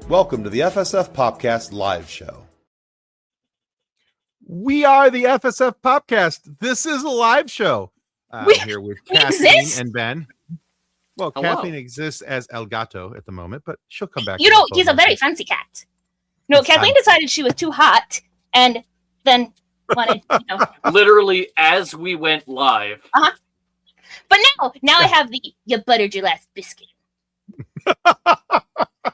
Welcome to the FSF PopCast live show. We are the FSF PopCast. This is a live show. I'm here with Kathleen and Ben. Well, Hello. Kathleen exists as El Gato at the moment, but she'll come back. You know, he's a very fancy cat. No, Kathleen decided she was too hot, and then wanted, Literally, as we went live. But now I have the "you buttered your last biscuit."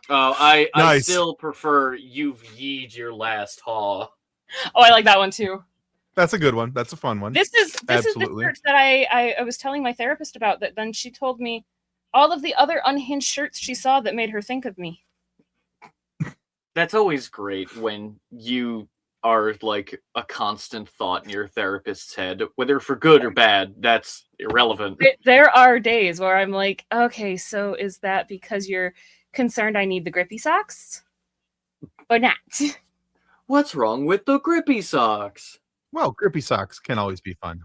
I Nice. still prefer "you've yeed your last haw." Oh, I like that one too. That's a good one. That's a fun one. This is the Absolutely. shirt that I was telling my therapist about. That then she told me all of the other unhinged shirts she saw that made her think of me. That's always great when you are like a constant thought in your therapist's head, whether for good or bad. That's irrelevant. There are days where I'm like, okay, so is that because you're concerned I need the grippy socks or not? What's wrong with the grippy socks? Well, grippy socks can always be fun.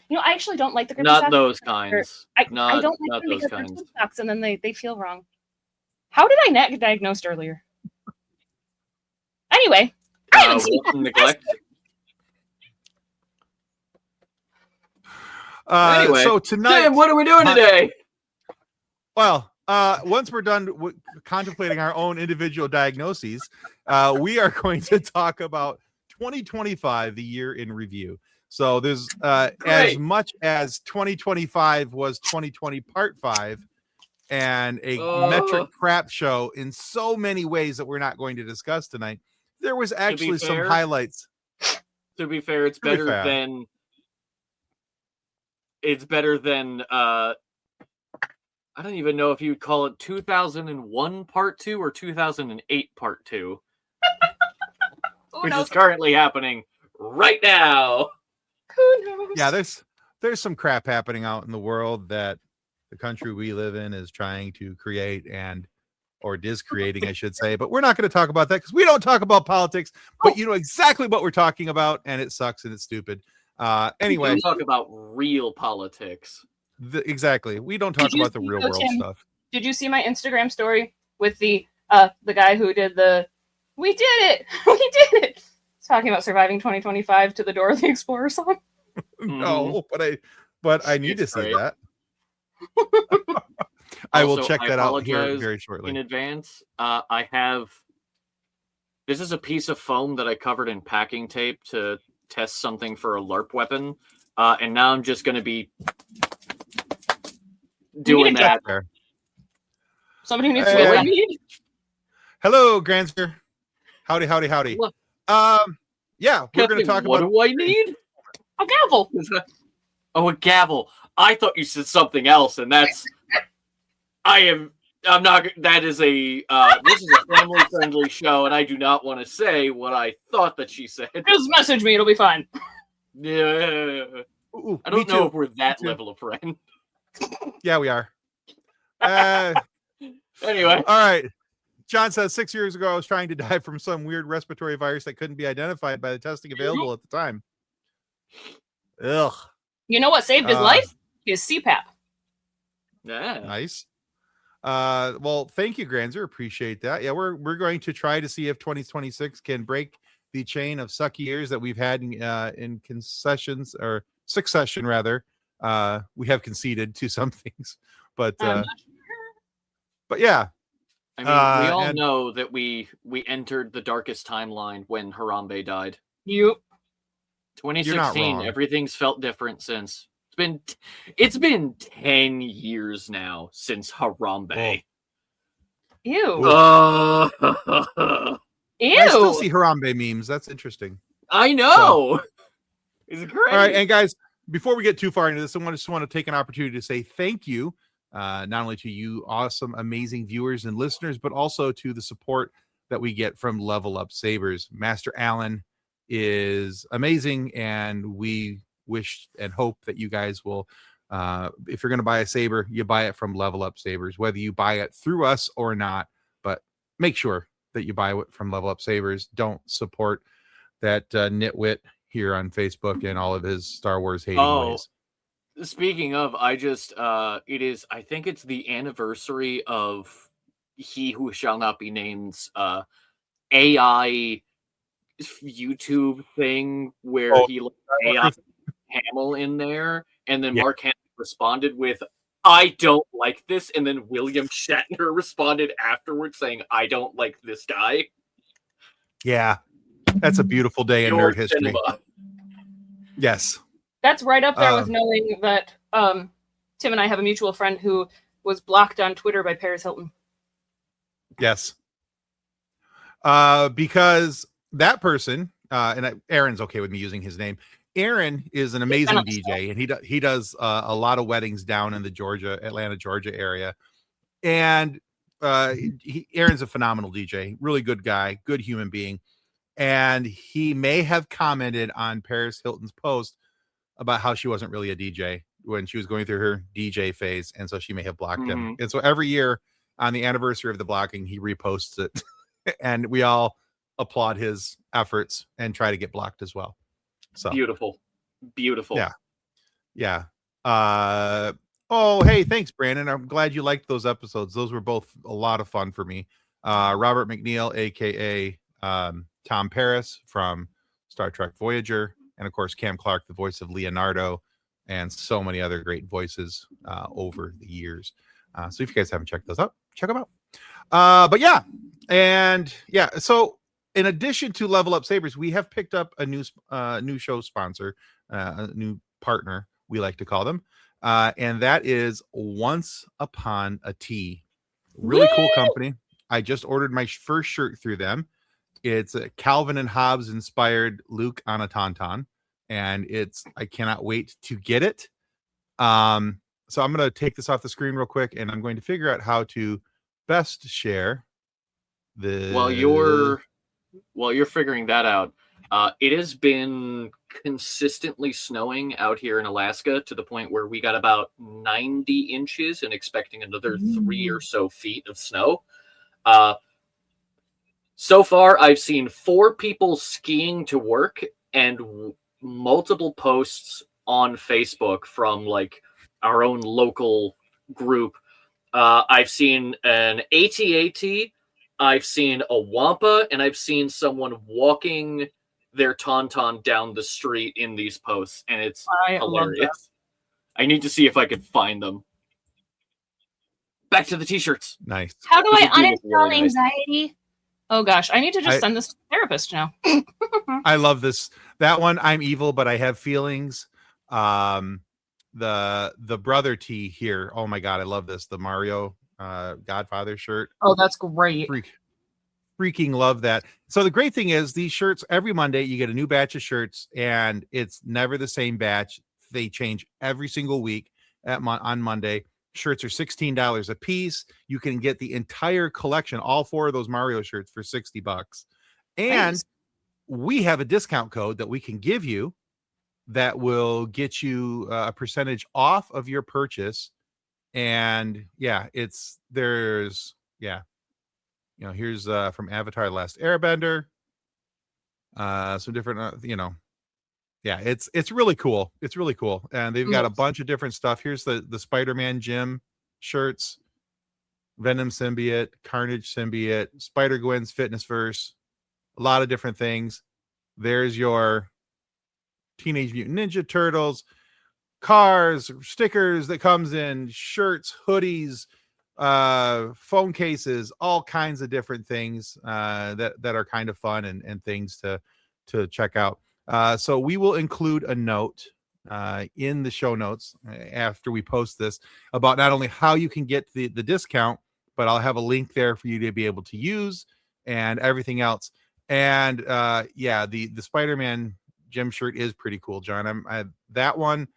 You know, I actually don't like the grippy Not socks. those kinds. I Not don't like them those because they're kinds. tube socks and then they feel wrong. How did I not get diagnosed earlier? Anyway, I haven't seen Wilson neglect. Anyway, So tonight, Tim, what are we doing today? well, once we're done contemplating our own individual diagnoses, we are going to talk about 2025, the year in review. So there's as much as 2025 was 2020 Part 5 and a metric crap show in so many ways that we're not going to discuss tonight. There was actually some highlights. To be fair, it's better than I don't even know if you'd call it 2001 Part 2 or 2008 Part 2. Which is currently happening right now. Who knows? Yeah, there's some crap happening out in the world that the country we live in is trying to create or is creating, I should say. But we're not going to talk about that because we don't talk about politics. But you know exactly what we're talking about, and it sucks and it's stupid. Anyway, we talk about real politics. Exactly. We don't talk about the real world stuff. Did you see my Instagram story with the guy who did "We did it, we did it"? He's talking about surviving 2025 to the Dora the Explorer song. No, but I need to see that. I will check that out here very shortly. In advance, this is a piece of foam that I covered in packing tape to test something for a LARP weapon, and now I'm just going to be doing that. Somebody needs to know what I need. Hello, Granzer. Howdy. Yeah, we're going to talk what about. What do I need? A gavel. Oh, a gavel. I thought you said something else, and that's. I'm not. That is a. This is a family-friendly show, and I do not want to say what I thought that she said. Just message me; it'll be fine. Yeah. Ooh, I don't know if we're that level of friend. Yeah, we are. Anyway. All right. John says 6 years ago, I was trying to die from some weird respiratory virus that couldn't be identified by the testing available at the time. Ugh. You know what saved his life? His CPAP. Yeah. Nice. Well, thank you, Granzer. Appreciate that. Yeah, we're going to try to see if 2026 can break the chain of sucky years that we've had in concessions or succession rather. We have conceded to some things, but yeah. I mean, we all know that we entered the darkest timeline when Harambe died. Yep. 2016. Everything's felt different since. It's been 10 years now since Harambe. Ew. Ew. I still see Harambe memes. That's interesting. I know. So. It's great. All right, and guys, before we get too far into this, I just want to take an opportunity to say thank you, not only to you awesome, amazing viewers and listeners, but also to the support that we get from Level Up Sabers. Master Allen is amazing, and we wish and hope that you guys will, if you're going to buy a saber, you buy it from Level Up Sabers, whether you buy it through us or not. make sure that you buy it from Level Up Sabers. Don't support that nitwit here on Facebook and all of his Star Wars hating ways. Speaking of, I think it's the anniversary of He Who Shall Not Be Named's AI YouTube thing where he let AI Hamill in there, and then Mark Hamill responded with, "I don't like this," and then William Shatner responded afterwards saying, "I don't like this guy." Yeah, that's a beautiful day in nerd history. Cinema. Yes. That's right up there with knowing that Tim and I have a mutual friend who was blocked on Twitter by Paris Hilton. Yes. Because that person, Aaron's okay with me using his name. Aaron is an amazing DJ, and he does a lot of weddings down in the Atlanta, Georgia area. And Aaron's a phenomenal DJ, really good guy, good human being. And he may have commented on Paris Hilton's post about how she wasn't really a DJ when she was going through her DJ phase. And so she may have blocked him. And so every year on the anniversary of the blocking, he reposts it. And we all applaud his efforts and try to get blocked as well. So beautiful. Yeah. Oh, hey, thanks, Brandon. I'm glad you liked those episodes. Those were both a lot of fun for me. Robert McNeil, aka Tom Paris from Star Trek Voyager, and of course Cam Clark, the voice of Leonardo, and so many other great voices over the years. So if you guys haven't checked those out, check them out. But yeah, so in addition to Level Up Sabers, we have picked up a new show sponsor, a new partner, we like to call them, and that is Once Upon a Tea. Really cool company. I just ordered my first shirt through them. It's a Calvin and Hobbes inspired Luke on a tauntaun, and I cannot wait to get it. So I'm going to take this off the screen real quick, and I'm going to figure out how to best share the. While you're figuring that out, it has been consistently snowing out here in Alaska to the point where we got about 90 inches and expecting another 3 or so feet of snow. So far, I've seen 4 people skiing to work and multiple posts on Facebook from like our own local group. I've seen an AT-AT, I've seen a Wampa, and I've seen someone walking their tauntaun down the street in these posts, and it's hilarious. I need to see if I can find them. Back to the t-shirts. Nice. How do I uninstall anxiety? Oh gosh, I need to just send this to the therapist now. I love this. That one, I'm evil, but I have feelings. The brother tee here. Oh my god, I love this. The Mario Godfather shirt. Oh, that's great. Freaking love that. So the great thing is these shirts, every Monday you get a new batch of shirts, and it's never the same batch. They change every single week on Monday. Shirts are $16 a piece. You can get the entire collection, all 4 of those Mario shirts, for $60. And we have a discount code that we can give you that will get you a percentage off of your purchase. And here's from Avatar: The Last Airbender. Some different, it's really cool. It's really cool. And they've got a bunch of different stuff. Here's the Spider-Man Jim shirts, Venom Symbiote, Carnage Symbiote, Spider-Gwen's Fitness Verse, a lot of different things. There's your Teenage Mutant Ninja Turtles, cars, stickers that comes in, shirts, hoodies, phone cases, all kinds of different things that are kind of fun and things to check out. So we will include a note in the show notes after we post this about not only how you can get the discount, but I'll have a link there for you to be able to use and everything else. And the Spider-Man Jim shirt is pretty cool, John. That one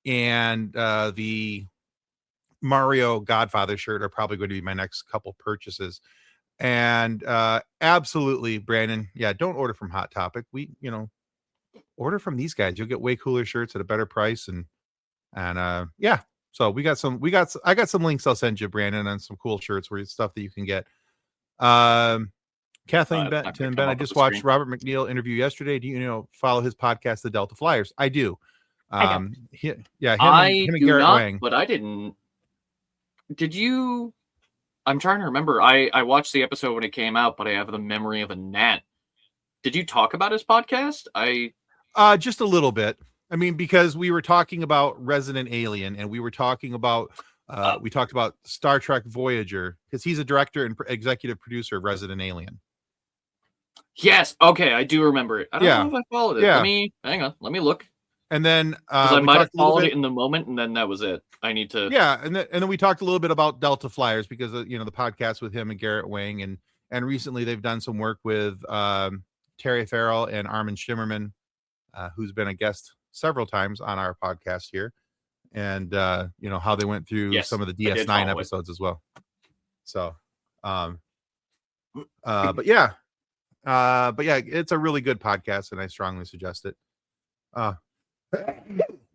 and the Mario Godfather shirt are probably going to be my next couple purchases. And absolutely, Brandon, don't order from Hot Topic. Order from these guys. You'll get way cooler shirts at a better price. And so I got some links I'll send you, Brandon, on some cool shirts stuff that you can get. Kathleen It's not gonna Ben, come I up on just the watched screen. Robert McNeil interview yesterday. Do you follow his podcast, The Delta Flyers? I do. I don't. Him I and do Garrett not, Wang. but I didn't. Did you? I'm trying to remember. I watched the episode when it came out, but I have the memory of a gnat. Did you talk about his podcast? Just a little bit. I mean, because we were talking about Resident Alien, and we were talking about we talked about Star Trek Voyager, because he's a director and executive producer of Resident Alien. Yes. Okay, I do remember it. I don't know if I followed it. Yeah. Hang on. Let me look. And then Because I we might have talked a little followed bit. it in the moment, and then that was it. I need to. Yeah, and then we talked a little bit about Delta Flyers, because the podcast with him and Garrett Wang, and recently they've done some work with Terry Farrell and Armin Shimmerman, who's been a guest several times on our podcast here, and how they went through Yes, some of the I did DS9 follow it. episodes as well. So, but yeah, it's a really good podcast, and I strongly suggest it.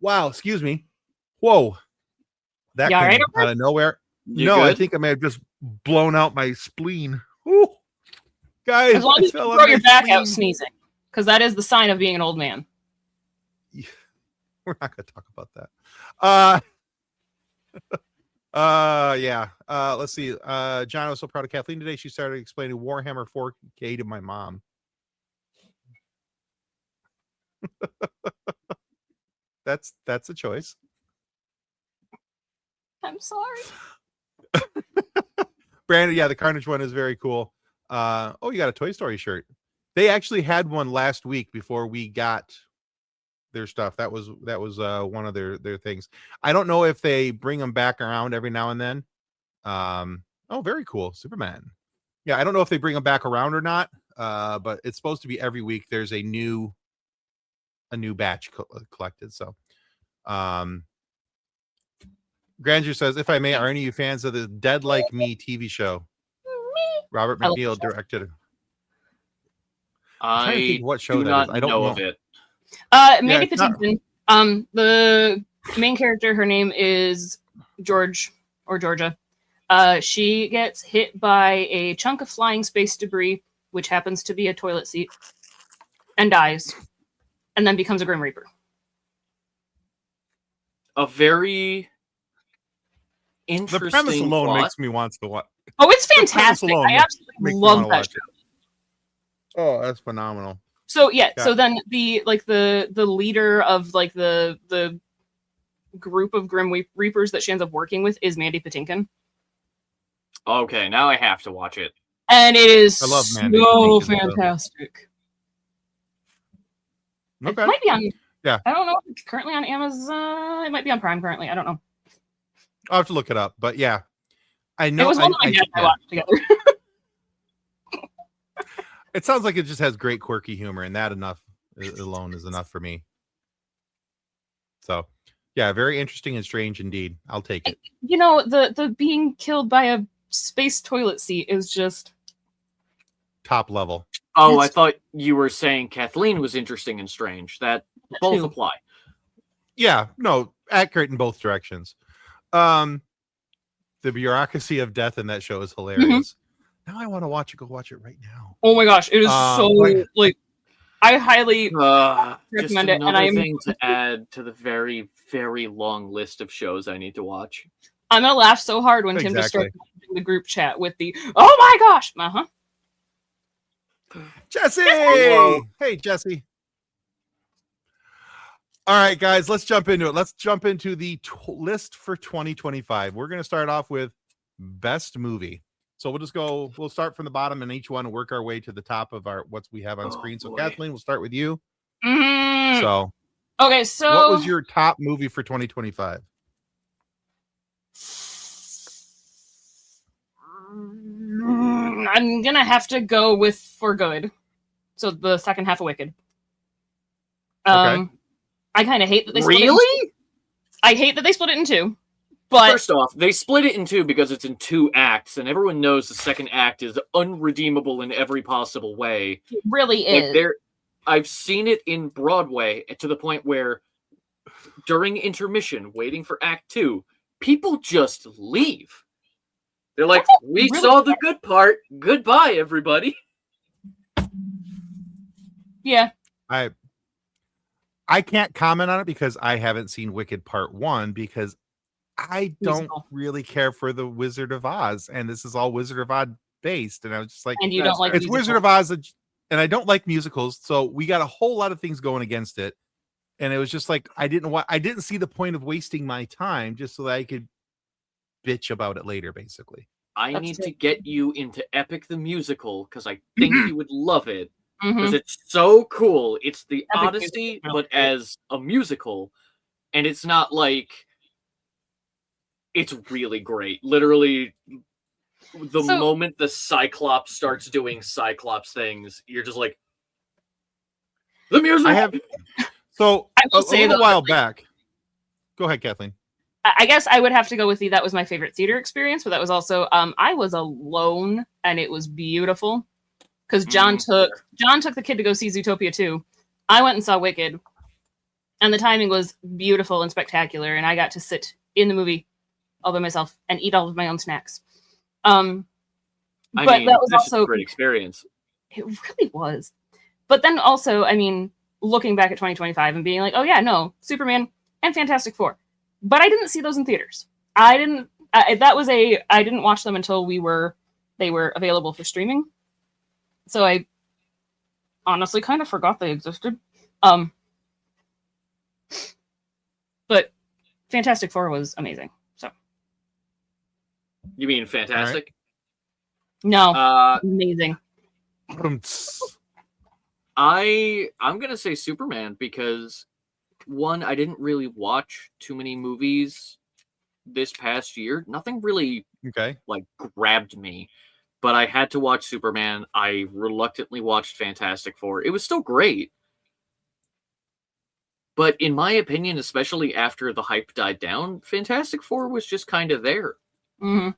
Wow, excuse me. Whoa, that You all came right, out of nowhere. You No, I good? think I may have just blown out my spleen. Woo. Guys, As long I as you fell throw on your my back out spleen. sneezing, because that is the sign of being an old man. We're not going to talk about that. Yeah. Let's see. John was so proud of Kathleen today. She started explaining Warhammer 4K to my mom. That's a choice. I'm sorry. Brandon, yeah, the Carnage one is very cool. You got a Toy Story shirt. They actually had one last week before we got their stuff. That was one of their things. I don't know if they bring them back around every now and then. Very cool. Superman. Yeah, I don't know if they bring them back around or not. But it's supposed to be every week there's a new batch collected. So, Granger says, if I may, are any of you fans of the Dead Like Me TV show? Robert I love McNeil the show. directed it. I'm trying to think what show do that not is. I don't know know of it. Mandy it's not- Patinkin. The main character, her name is George or Georgia. She gets hit by a chunk of flying space debris, which happens to be a toilet seat, and dies, and then becomes a Grim Reaper. A very The interesting premise alone plot. makes me want to watch. Oh, it's premise fantastic! alone I makes absolutely me love wanna that watch show. Oh, that's phenomenal. So yeah, Yeah. so then the leader of like the group of Grim Reapers that she ends up working with is Mandy Patinkin, Okay, now I have to watch it. and it is I love Mandy so Patinkin, so. fantastic. Okay. It might be on. Yeah. I don't know if it's currently on Amazon. It might be on Prime currently. I don't know. I'll have to look it up. But yeah, I know. It was one that my dad and I watched together. It sounds like it just has great quirky humor, and that alone is enough for me. So, yeah, very interesting and strange indeed. I'll take it. You know, the being killed by a space toilet seat is just Top level. Oh, I It's- thought you were saying Kathleen was interesting and strange. That both too. apply. Yeah, no, accurate in both directions. The bureaucracy of death in that show is hilarious. Now I want to watch it. Go watch it right now. Oh my gosh, it is so like- like I highly Just recommend it, and another I'm thing to add to the very, very long list of shows I need to watch. I'm gonna laugh so hard when Tim just Exactly. starts the group chat with the "Oh my gosh!" Jesse! Hello. Hey, Jesse. All right, guys, let's jump into it. Let's jump into the list for 2025. We're going to start off with best movie. So we'll start from the bottom in each one and work our way to the top of what we have on Oh, screen. So, boy. Kathleen, we'll start with you. Mhm. So, Okay, so what was your top movie for 2025? I'm gonna have to go with For Good. So the second half of Wicked. I kind of hate that they split it in Really? two. I hate that they split it in two. But First off, they split it in two because it's in two acts, and everyone knows the second act is unredeemable in every possible way. it really Like is. I've seen it in Broadway to the point where during intermission, waiting for Act 2, people just leave. They're like, we really saw the good part. Goodbye, everybody. Yeah. I can't comment on it because I haven't seen Wicked Part 1 because I don't Musical. really care for the Wizard of Oz, and this is all Wizard of Oz based. And I was just like, And you don't like it's musicals. Wizard of Oz, and I don't like musicals, so we got a whole lot of things going against it. And it was just like I didn't see the point of wasting my time just so that I could bitch about it later, basically. I That's need true. to get you into Epic the Musical because I think you would love it. Because Mhm. it's so cool. It's the Epic Odyssey, Musical. but as a musical. And it's not like... It's really great. Literally, the So- moment the Cyclops starts doing Cyclops things, you're just like... The musical! I have so I will a say, little though, while back. Go ahead, Kathleen. I guess I would have to go with that was my favorite theater experience, but that was also I was alone and it was beautiful because John took the kid to go see Zootopia 2. I went and saw Wicked, and the timing was beautiful and spectacular, and I got to sit in the movie all by myself and eat all of my own snacks. I mean, that was this is also a great experience. It really was. But then also, I mean, looking back at 2025 and being like, oh yeah, no, Superman and Fantastic Four. But I didn't see those in theaters. I didn't watch them until they were available for streaming. So I honestly kind of forgot they existed. But Fantastic Four was amazing. So You mean fantastic? no, Uh, amazing. I'm gonna say Superman because one, I didn't really watch too many movies this past year. Nothing really Okay. like grabbed me, but I had to watch Superman. I reluctantly watched Fantastic Four. It was still great, but in my opinion, especially after the hype died down, Fantastic Four was just kind of there. Mhm.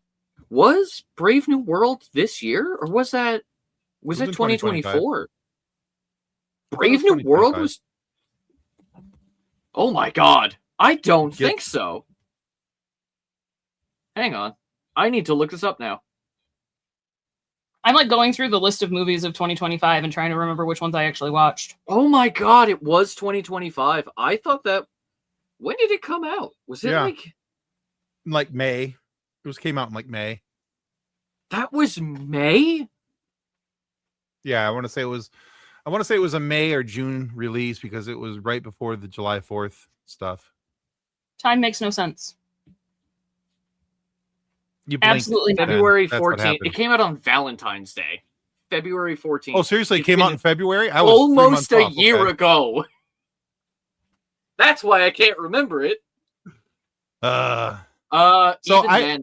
Was Brave New World this year, or was that in 2024? I thought it Brave was New World 2025. was. Oh my god! I don't think so. Hang on, I need to look this up now. I'm like going through the list of movies of 2025 and trying to remember which ones I actually watched. Oh my god! It was 2025. I thought that. When did it come out? Was it Yeah. like May? It came out in like May. that? Was May? Yeah, I want to say it was a May or June release because it was right before the July 4th stuff. Time makes no sense. You blinked, Absolutely not. Ben. February That's what 14th. happened. It came out on Valentine's Day. February 14th. Oh, seriously, it It's came been out in February? I was 3 almost months a off. year Okay. ago. That's why I can't remember it. So Even I- then,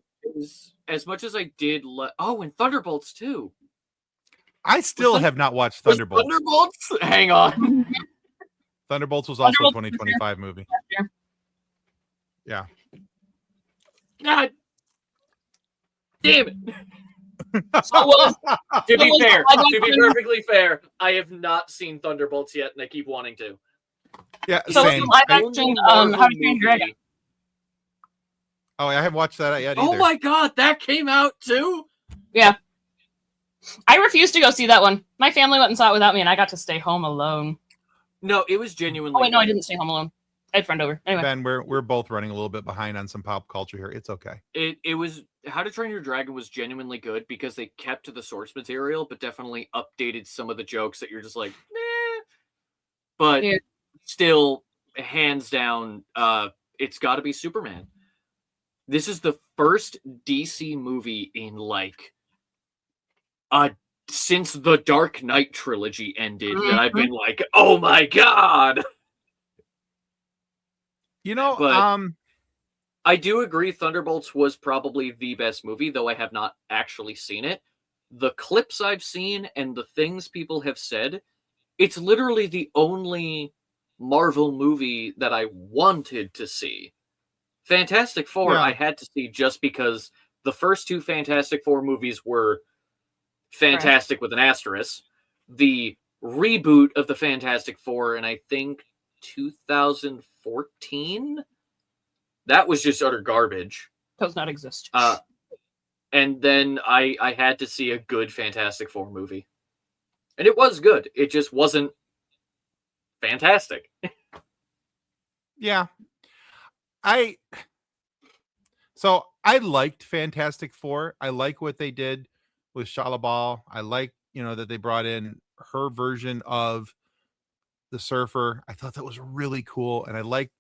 as much as I did. And Thunderbolts too. I still Was have not watched Was Thunderbolts. Thunderbolts? Hang on. Thunderbolts was also a Thunderbolts 2025 movie. year. Yeah. God damn it. So what? To be Well, fair, I don't to be know. perfectly fair, I have not seen Thunderbolts yet, and I keep wanting to. Yeah, So same. live The action, only How Marvel to Train Your Dragon. movie- Oh, I haven't watched that yet Oh either. my god, that came out too? I refused to go see that one. My family went and saw it without me, and I got to stay home alone. No, it was genuinely. Oh wait, no, I good. didn't stay home alone. I had a friend over. Anyway, Ben, we're both running a little bit behind on some pop culture here. It's okay. It was How to Train Your Dragon was genuinely good because they kept to the source material, but definitely updated some of the jokes that you're just like, meh. But Yeah. still, hands down, it's got to be Superman. This is the first DC movie in like since the Dark Knight trilogy ended that I've been like, oh my god. You know, But- I do agree Thunderbolts was probably the best movie, though I have not actually seen it. The clips I've seen and the things people have said, it's literally the only Marvel movie that I wanted to see. Fantastic Four, Yeah. I had to see just because the first two Fantastic Four movies were fantastic with an asterisk. The reboot of the Fantastic Four, and I think 2014, that was just utter garbage. does not exist. And then I had to see a good Fantastic Four movie. And it was good. It just wasn't fantastic. Yeah. I liked Fantastic Four. I like what they did with Shia LaBeouf. I like, that they brought in her version of the Surfer. I thought that was really cool, and I liked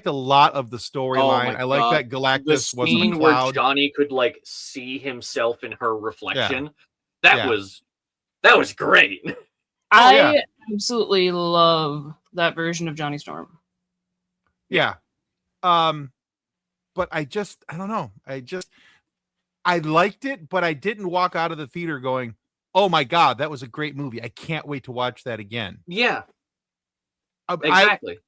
a lot of the storyline. I like that Galactus wasn't a cloud. Where Johnny could like see himself in her reflection. Yeah. That was great. I absolutely love that version of Johnny Storm. Yeah. But I don't know. I liked it, but I didn't walk out of the theater going, "Oh my God, that was a great movie. I can't wait to watch that again." Yeah. Exactly.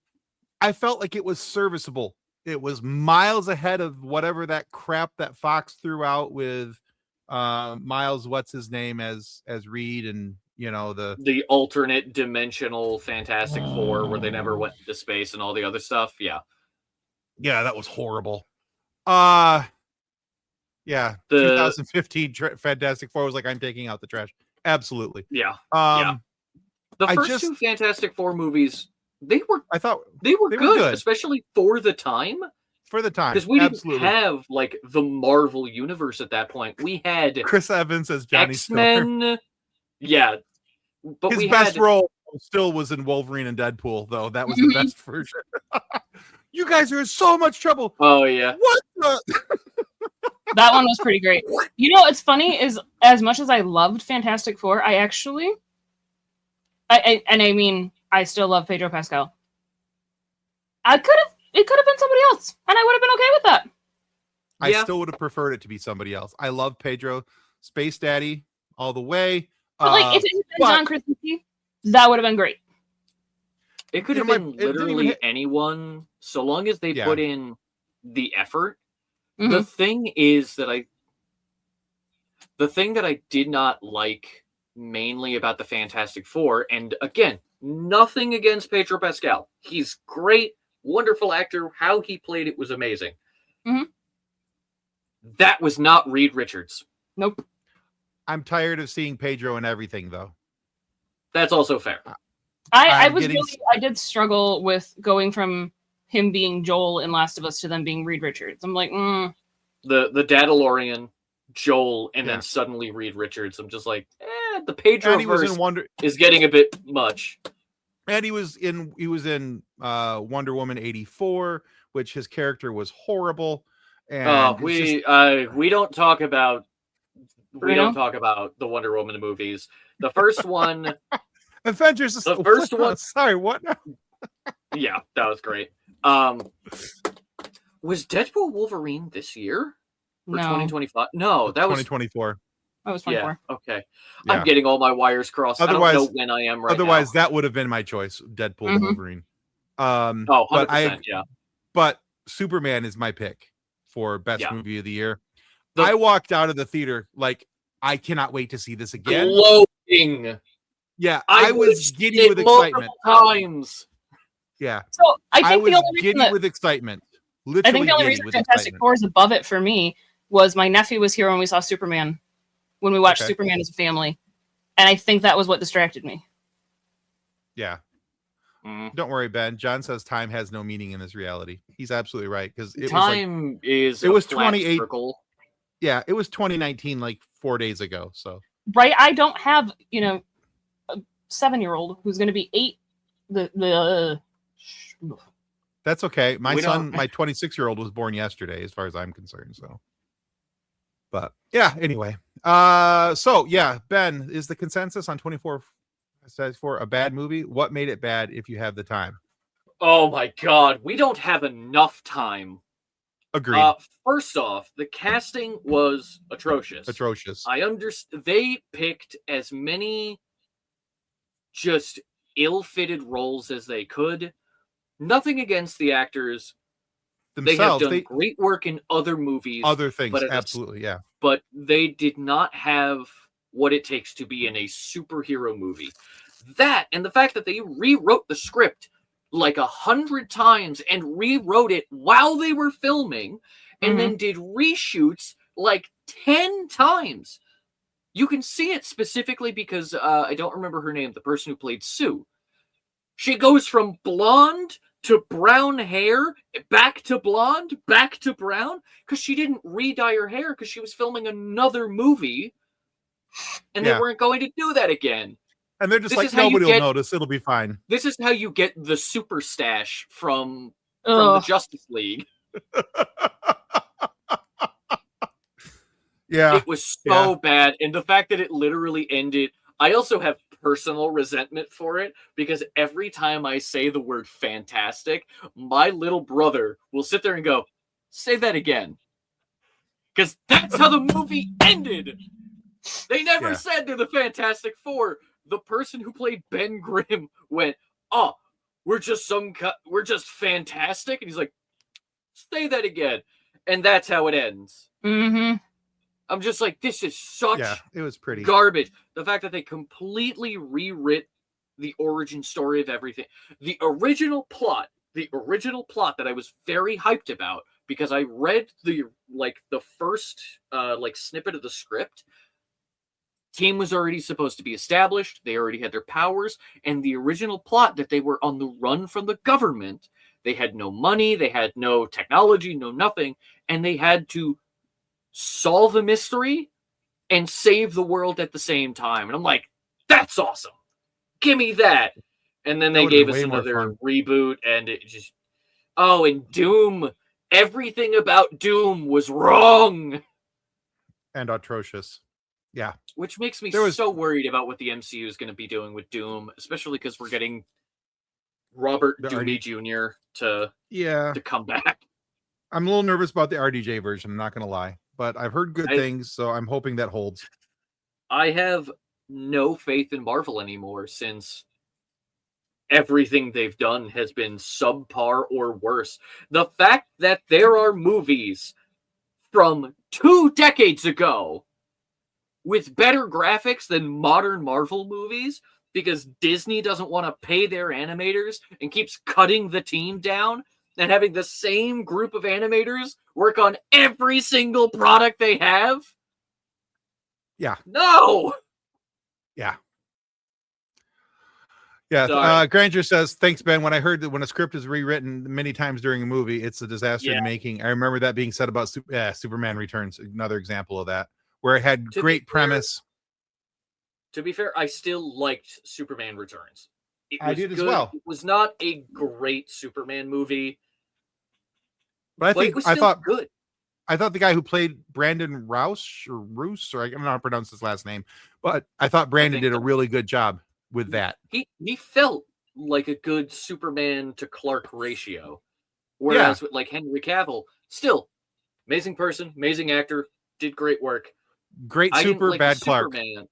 I felt like it was serviceable. It was miles ahead of whatever that crap that Fox threw out with Miles, what's his name, as Reed, and the alternate dimensional Fantastic Four where they never went to space and all the other stuff. Yeah, that was horrible. The 2015 Fantastic Four was like, I'm taking out the trash. Absolutely. Yeah. The first two Fantastic Four movies, they were good, especially for the time. Because we didn't have like the Marvel universe at that point. We had Chris Evans as Johnny X-Men. Storm. Yeah. But his best role still was in Wolverine and Deadpool, though. That was the best version. You guys are in so much trouble. Oh yeah. What the? That one was pretty great. It's funny is as much as I loved Fantastic Four, I actually, I still love Pedro Pascal. It could have been somebody else, and I would have been okay with that. I still would have preferred it to be somebody else. I love Pedro, Space Daddy, all the way. But if it had been John Krasinski, that would have been great. It could have been literally anyone, so long as they put in the effort. Mm-hmm. The thing that I did not like mainly about the Fantastic Four, and again, nothing against Pedro Pascal. He's great, wonderful actor. How he played it was amazing. Mm-hmm. That was not Reed Richards. Nope. I'm tired of seeing Pedro in everything, though. That's also fair. I did struggle with going from him being Joel in Last of Us to then being Reed Richards. I'm like, the Dadalorian, Joel, and then suddenly Reed Richards. I'm just like, the Pedro verse is getting a bit much. And he was in Wonder Woman 84, which his character was horrible. And we don't talk about the Wonder Woman movies. The first one, Avengers. The first one. Sorry, what? Yeah, that was great. Was Deadpool Wolverine this year? For 2025? No, that was 2024. That was 24. Yeah, okay. Yeah. I'm getting all my wires crossed. Otherwise, I don't know when I am otherwise, that would have been my choice, Deadpool and Wolverine. 100%, yeah. But Superman is my pick for best movie of the year. I walked out of the theater like, I cannot wait to see this again. Gloating. Yeah, I was giddy with excitement. Times. Yeah. So I was giddy with excitement. Literally, I think the only reason Fantastic Four is above it for me was my nephew was here when we saw Superman, when we watched Superman as a family, and I think that was what distracted me. Yeah. Don't worry, Ben. John says time has no meaning in this reality. He's absolutely right, because it was 28. Yeah, it was 2019, like 4 days ago. So right, I don't have a 7-year-old who's going to be 8. That's okay. My 26-year-old was born yesterday, as far as I'm concerned. So, but yeah. Anyway, Ben, is the consensus on 24 says for a bad movie? What made it bad? If you have the time. Oh my God, we don't have enough time. Agreed. First off, the casting was atrocious. I understand they picked as many just ill-fitted roles as they could. Nothing against the actors themselves. They have done great work in other movies, other things, absolutely, yeah. But they did not have what it takes to be in a superhero movie. That, and the fact that they rewrote the script like 100 times and rewrote it while they were filming, and then did reshoots like 10 times. You can see it specifically because I don't remember her name, the person who played Sue. She goes from blonde to brown hair, back to blonde, back to brown, because she didn't re-dye her hair because she was filming another movie, and they weren't going to do that again. And they're just like, nobody will notice. It'll be fine. This is how you get the super stash from the Justice League. Yeah. It was so bad. And the fact that it literally ended, I also have personal resentment for it because every time I say the word fantastic, my little brother will sit there and go, say that again. Because that's how the movie ended. They never said they're the Fantastic Four. The person who played Ben Grimm went, oh, we're just fantastic. And he's like, say that again. And that's how it ends. Mm-hmm. I'm just like, this is such it was pretty garbage. The fact that they completely rewrit the origin story of everything. The original plot that I was very hyped about because I read the first snippet of the script. Team was already supposed to be established. They already had their powers. And the original plot that they were on the run from the government. They had no money. They had no technology, no nothing. And they had to solve a mystery and save the world at the same time. And I'm like, that's awesome. Give me that. And then they gave us another reboot and it just... Oh, and Doom. Everything about Doom was wrong. And atrocious. Yeah. Which makes me so worried about what the MCU is going to be doing with Doom, especially because we're getting Robert Downey Jr. to come back. I'm a little nervous about the RDJ version, I'm not going to lie. But I've heard good things, so I'm hoping that holds. I have no faith in Marvel anymore since everything they've done has been subpar or worse. The fact that there are movies from 2 decades ago with better graphics than modern Marvel movies because Disney doesn't want to pay their animators and keeps cutting the team down and having the same group of animators work on every single product they have? Yeah. No! Yeah. Yeah. Granger says, thanks, Ben. When I heard that when a script is rewritten many times during a movie, it's a disaster in making. I remember that being said about Superman Returns, another example of that, where it had great premise. To be fair, I still liked Superman Returns. I did as well. It was not a great Superman movie. But it was still good. I thought the guy who played Brandon Rouse, I don't know how to pronounce his last name, but I thought Brandon did a really good job with that. He felt like a good Superman to Clark ratio. Whereas with like Henry Cavill, still amazing person, amazing actor, did great work. Great super, bad Clark. Superman.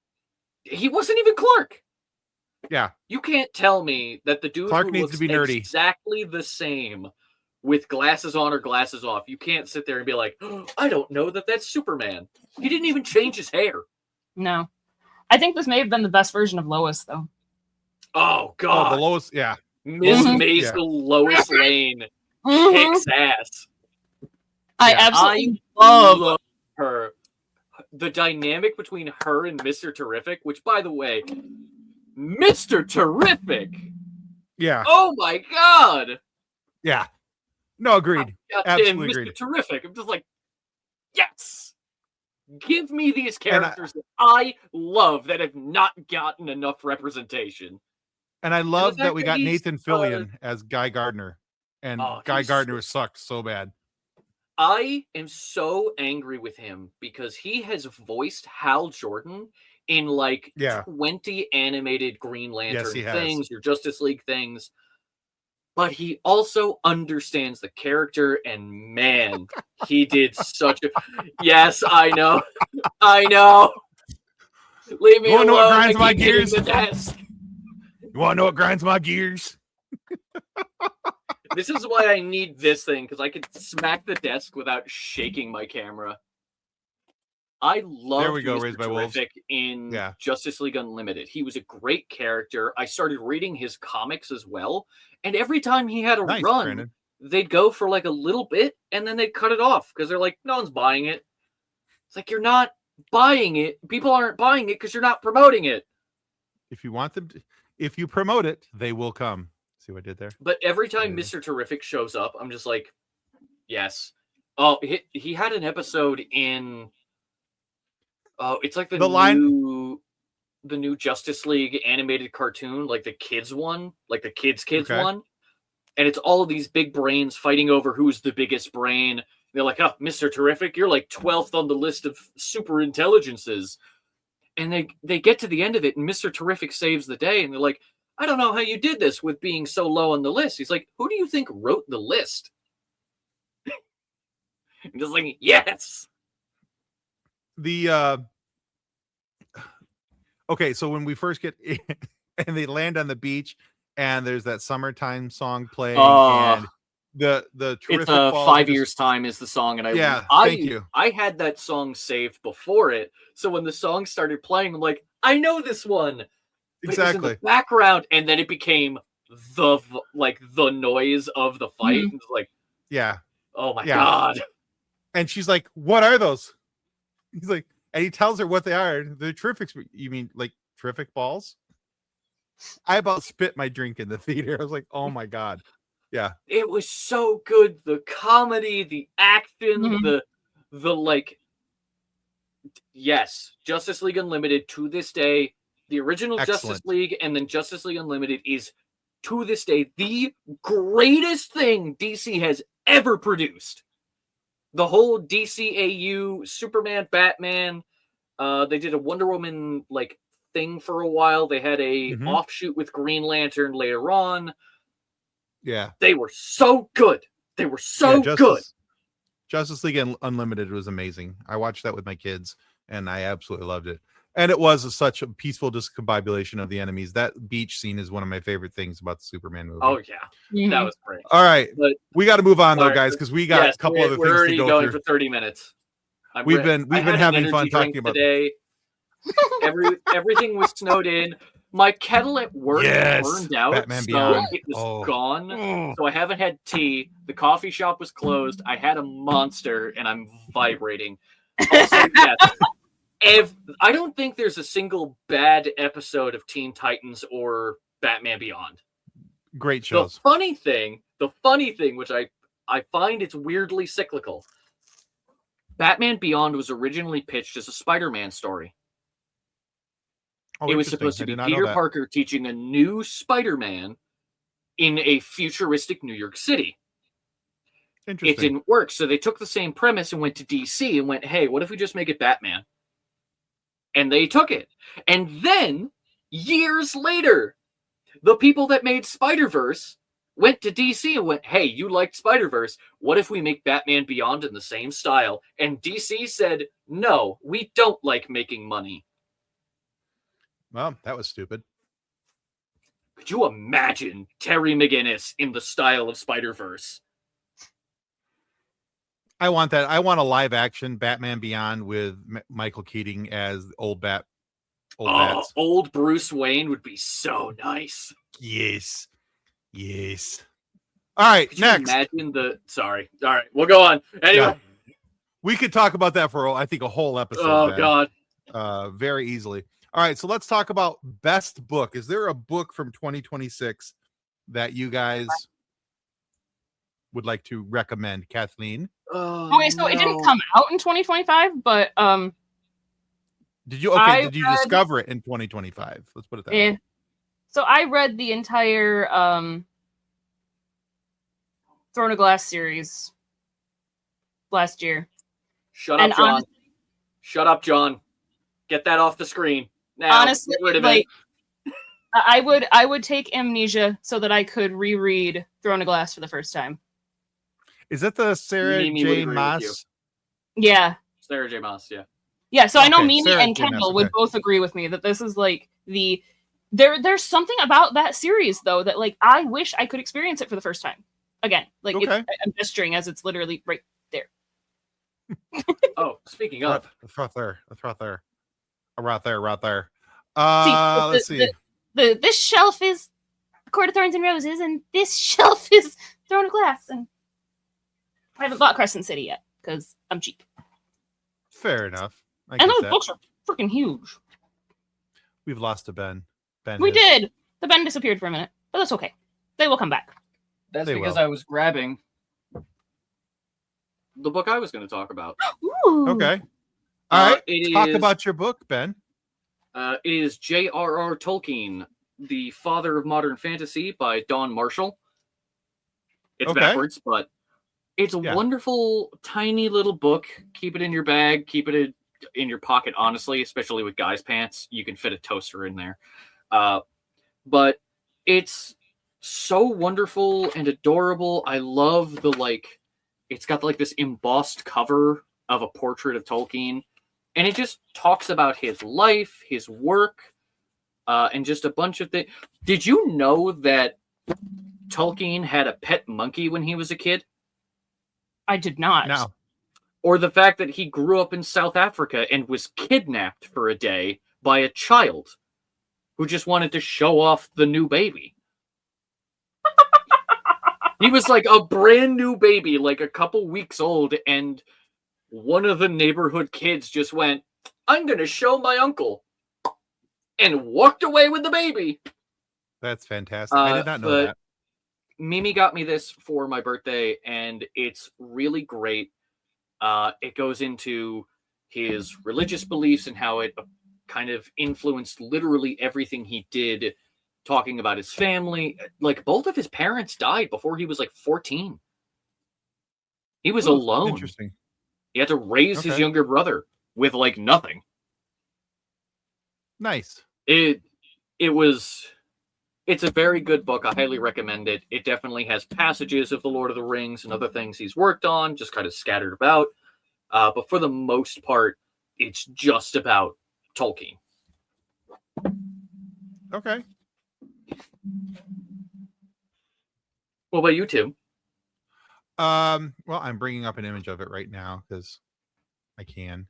He wasn't even Clark. Yeah. You can't tell me that the dude Clark who needs looks to be nerdy. Exactly the same with glasses on or glasses off. You can't sit there and be like, oh, I don't know that that's Superman. He didn't even change his hair. No. I think this may have been the best version of Lois, though. Oh, God. Oh, the Lois, yeah. Miss Maisel Lois Lane kicks ass. I absolutely love her. The dynamic between her and Mr. Terrific, which, by the way, Mr. Terrific. Yeah. Oh, my God. Yeah. No, agreed. Absolutely Mr. agreed. Terrific. I'm just like, yes. Give me these characters that I love that have not gotten enough representation. And I love that we got Nathan Fillion as Guy Gardner. And Guy Gardner sucked so bad. I am so angry with him because he has voiced Hal Jordan in like 20 animated Green Lantern things or Justice League things. But he also understands the character, and man, he did such a... Yes, I know. I know. Leave me alone. You want to know what grinds my gears? The desk. You want to know what grinds my gears? This is why I need this thing, because I could smack the desk without shaking my camera. I love Mr. Terrific in Justice League Unlimited. He was a great character. I started reading his comics as well. And every time he had a run, Brandon, they'd go for like a little bit and then they'd cut it off because they're like, no one's buying it. It's like, you're not buying it. People aren't buying it because you're not promoting it. If you want them to, if you promote it, they will come. See what I did there? But every time Mr. Terrific shows up, I'm just like, yes. Oh, he had an episode in. Oh, it's like the new Justice League animated cartoon, like the kids one, like the kids one. And it's all of these big brains fighting over who's the biggest brain. They're like, oh, Mr. Terrific, you're like 12th on the list of super intelligences. And they get to the end of it, and Mr. Terrific saves the day. And they're like, I don't know how you did this with being so low on the list. He's like, who do you think wrote the list? And just like, yes. Okay, so when we first get in, and they land on the beach, and there's that summertime song playing, and the terrific. It's 5 years time is the song, and thank you. I had that song saved before it, so when the song started playing, I'm like, I know this one. But exactly. it was in the background, and then it became the noise of the fight. Mm-hmm. It's like, yeah, oh my god. And she's like, what are those? He's like, and he tells her what they are. They're terrific. You mean like terrific balls? I about spit my drink in the theater. I was like, oh my god. Yeah. It was so good. The comedy, the action, Mm-hmm. the like, yes, Justice League Unlimited to this day, the original Excellent. Justice League and then Justice League Unlimited is to this day the greatest thing DC has ever produced. The whole DCAU, Superman, Batman, they did a Wonder Woman like thing for a while. They had a offshoot with Green Lantern later on. Yeah. They were so good. They were so good. Justice League Unlimited was amazing. I watched that with my kids, and I absolutely loved it. And it was such a peaceful discombobulation of the enemies. That beach scene is one of my favorite things about the Superman movie. Oh, yeah. That was great. All right. But, we got to move on, though, guys, because we got a couple other things to go through. We're already going for 30 minutes. We've been having fun talking about today. Everything was snowed in. My kettle at work burned out. Batman so Beyond. it was gone. So I haven't had tea. The coffee shop was closed. I had a Monster, and I'm vibrating. Also, yes, I don't think there's a single bad episode of Teen Titans or Batman Beyond. Great shows. The funny thing, which I find it's weirdly cyclical. Batman Beyond was originally pitched as a Spider-Man story. Oh, it was supposed to be Peter Parker teaching a new Spider-Man in a futuristic New York City. It didn't work, so they took the same premise and went to DC and went, hey, what if we just make it Batman? And they took it. And then, years later, the people that made Spider-Verse went to DC and went, hey, you liked Spider-Verse. What if we make Batman Beyond in the same style? And DC said, no, we don't like making money. Well, that was stupid. Could you imagine Terry McGinnis in the style of Spider-Verse? I want that. I want a live action Batman Beyond with Michael Keating as old Bats. Old Bruce Wayne would be so nice. Yes. All right, could next. Sorry. All right, we'll go on. Anyway. Yeah. We could talk about that for, I think, a whole episode. Oh, God. Very easily. All right, so let's talk about best book. Is there a book from 2026 that you guys would like to recommend, Kathleen? Okay, so it didn't come out in 2025, but did you discover it in 2025? Let's put it that way. So I read the entire Throne of Glass series last year. Shut up, John. Get that off the screen. Now, honestly, get rid of it. I would take Amnesia so that I could reread Throne of Glass for the first time. Is that the Sarah J. Maas? Yeah. Sarah J. Maas, yeah. Yeah, so I know Mimi Sarah and Kendall would both agree with me that this is like there's something about that series though that like I wish I could experience it for the first time. Again, like I'm gesturing as it's literally right there. Oh, speaking of. It's right there. Right there. Let's see. This shelf is Court of Thorns and Roses, and this shelf is Throne of Glass, and I haven't bought Crescent City yet because I'm cheap. Fair enough. I And get those that. books are freaking huge. We've lost a Ben. We did. The Ben disappeared for a minute, but that's okay. They will come back. That's They because will. I was grabbing the book I was going to talk about. Ooh. Okay. All right. It Talk is- about your book, Ben. It is J.R.R. Tolkien, The Father of Modern Fantasy by Don Marshall. It's Okay. backwards, but it's a Yeah. wonderful, tiny little book. Keep it in your bag. Keep it in your pocket, honestly, especially with guys' pants. You can fit a toaster in there. But it's so wonderful and adorable. I love it's got like this embossed cover of a portrait of Tolkien. And it just talks about his life, his work, and just a bunch of things. Did you know that Tolkien had a pet monkey when he was a kid? I did not. Now, Or the fact that he grew up in South Africa and was kidnapped for a day by a child who just wanted to show off the new baby. He was like a brand new baby, like a couple weeks old, and one of the neighborhood kids just went, "I'm going to show my uncle," and walked away with the baby. that's fantastic. I did not know but that. Mimi got me this for my birthday, and it's really great. It goes into his religious beliefs and how it kind of influenced literally everything he did, talking about his family. Like, both of his parents died before he was like 14. He was alone. Interesting. He had to raise his Okay. younger brother with like nothing. Nice. It's a very good book. I highly recommend it. It definitely has passages of The Lord of the Rings and other things he's worked on, just kind of scattered about. But for the most part, it's just about Tolkien. Okay. What about you two? Well, I'm bringing up an image of it right now because I can.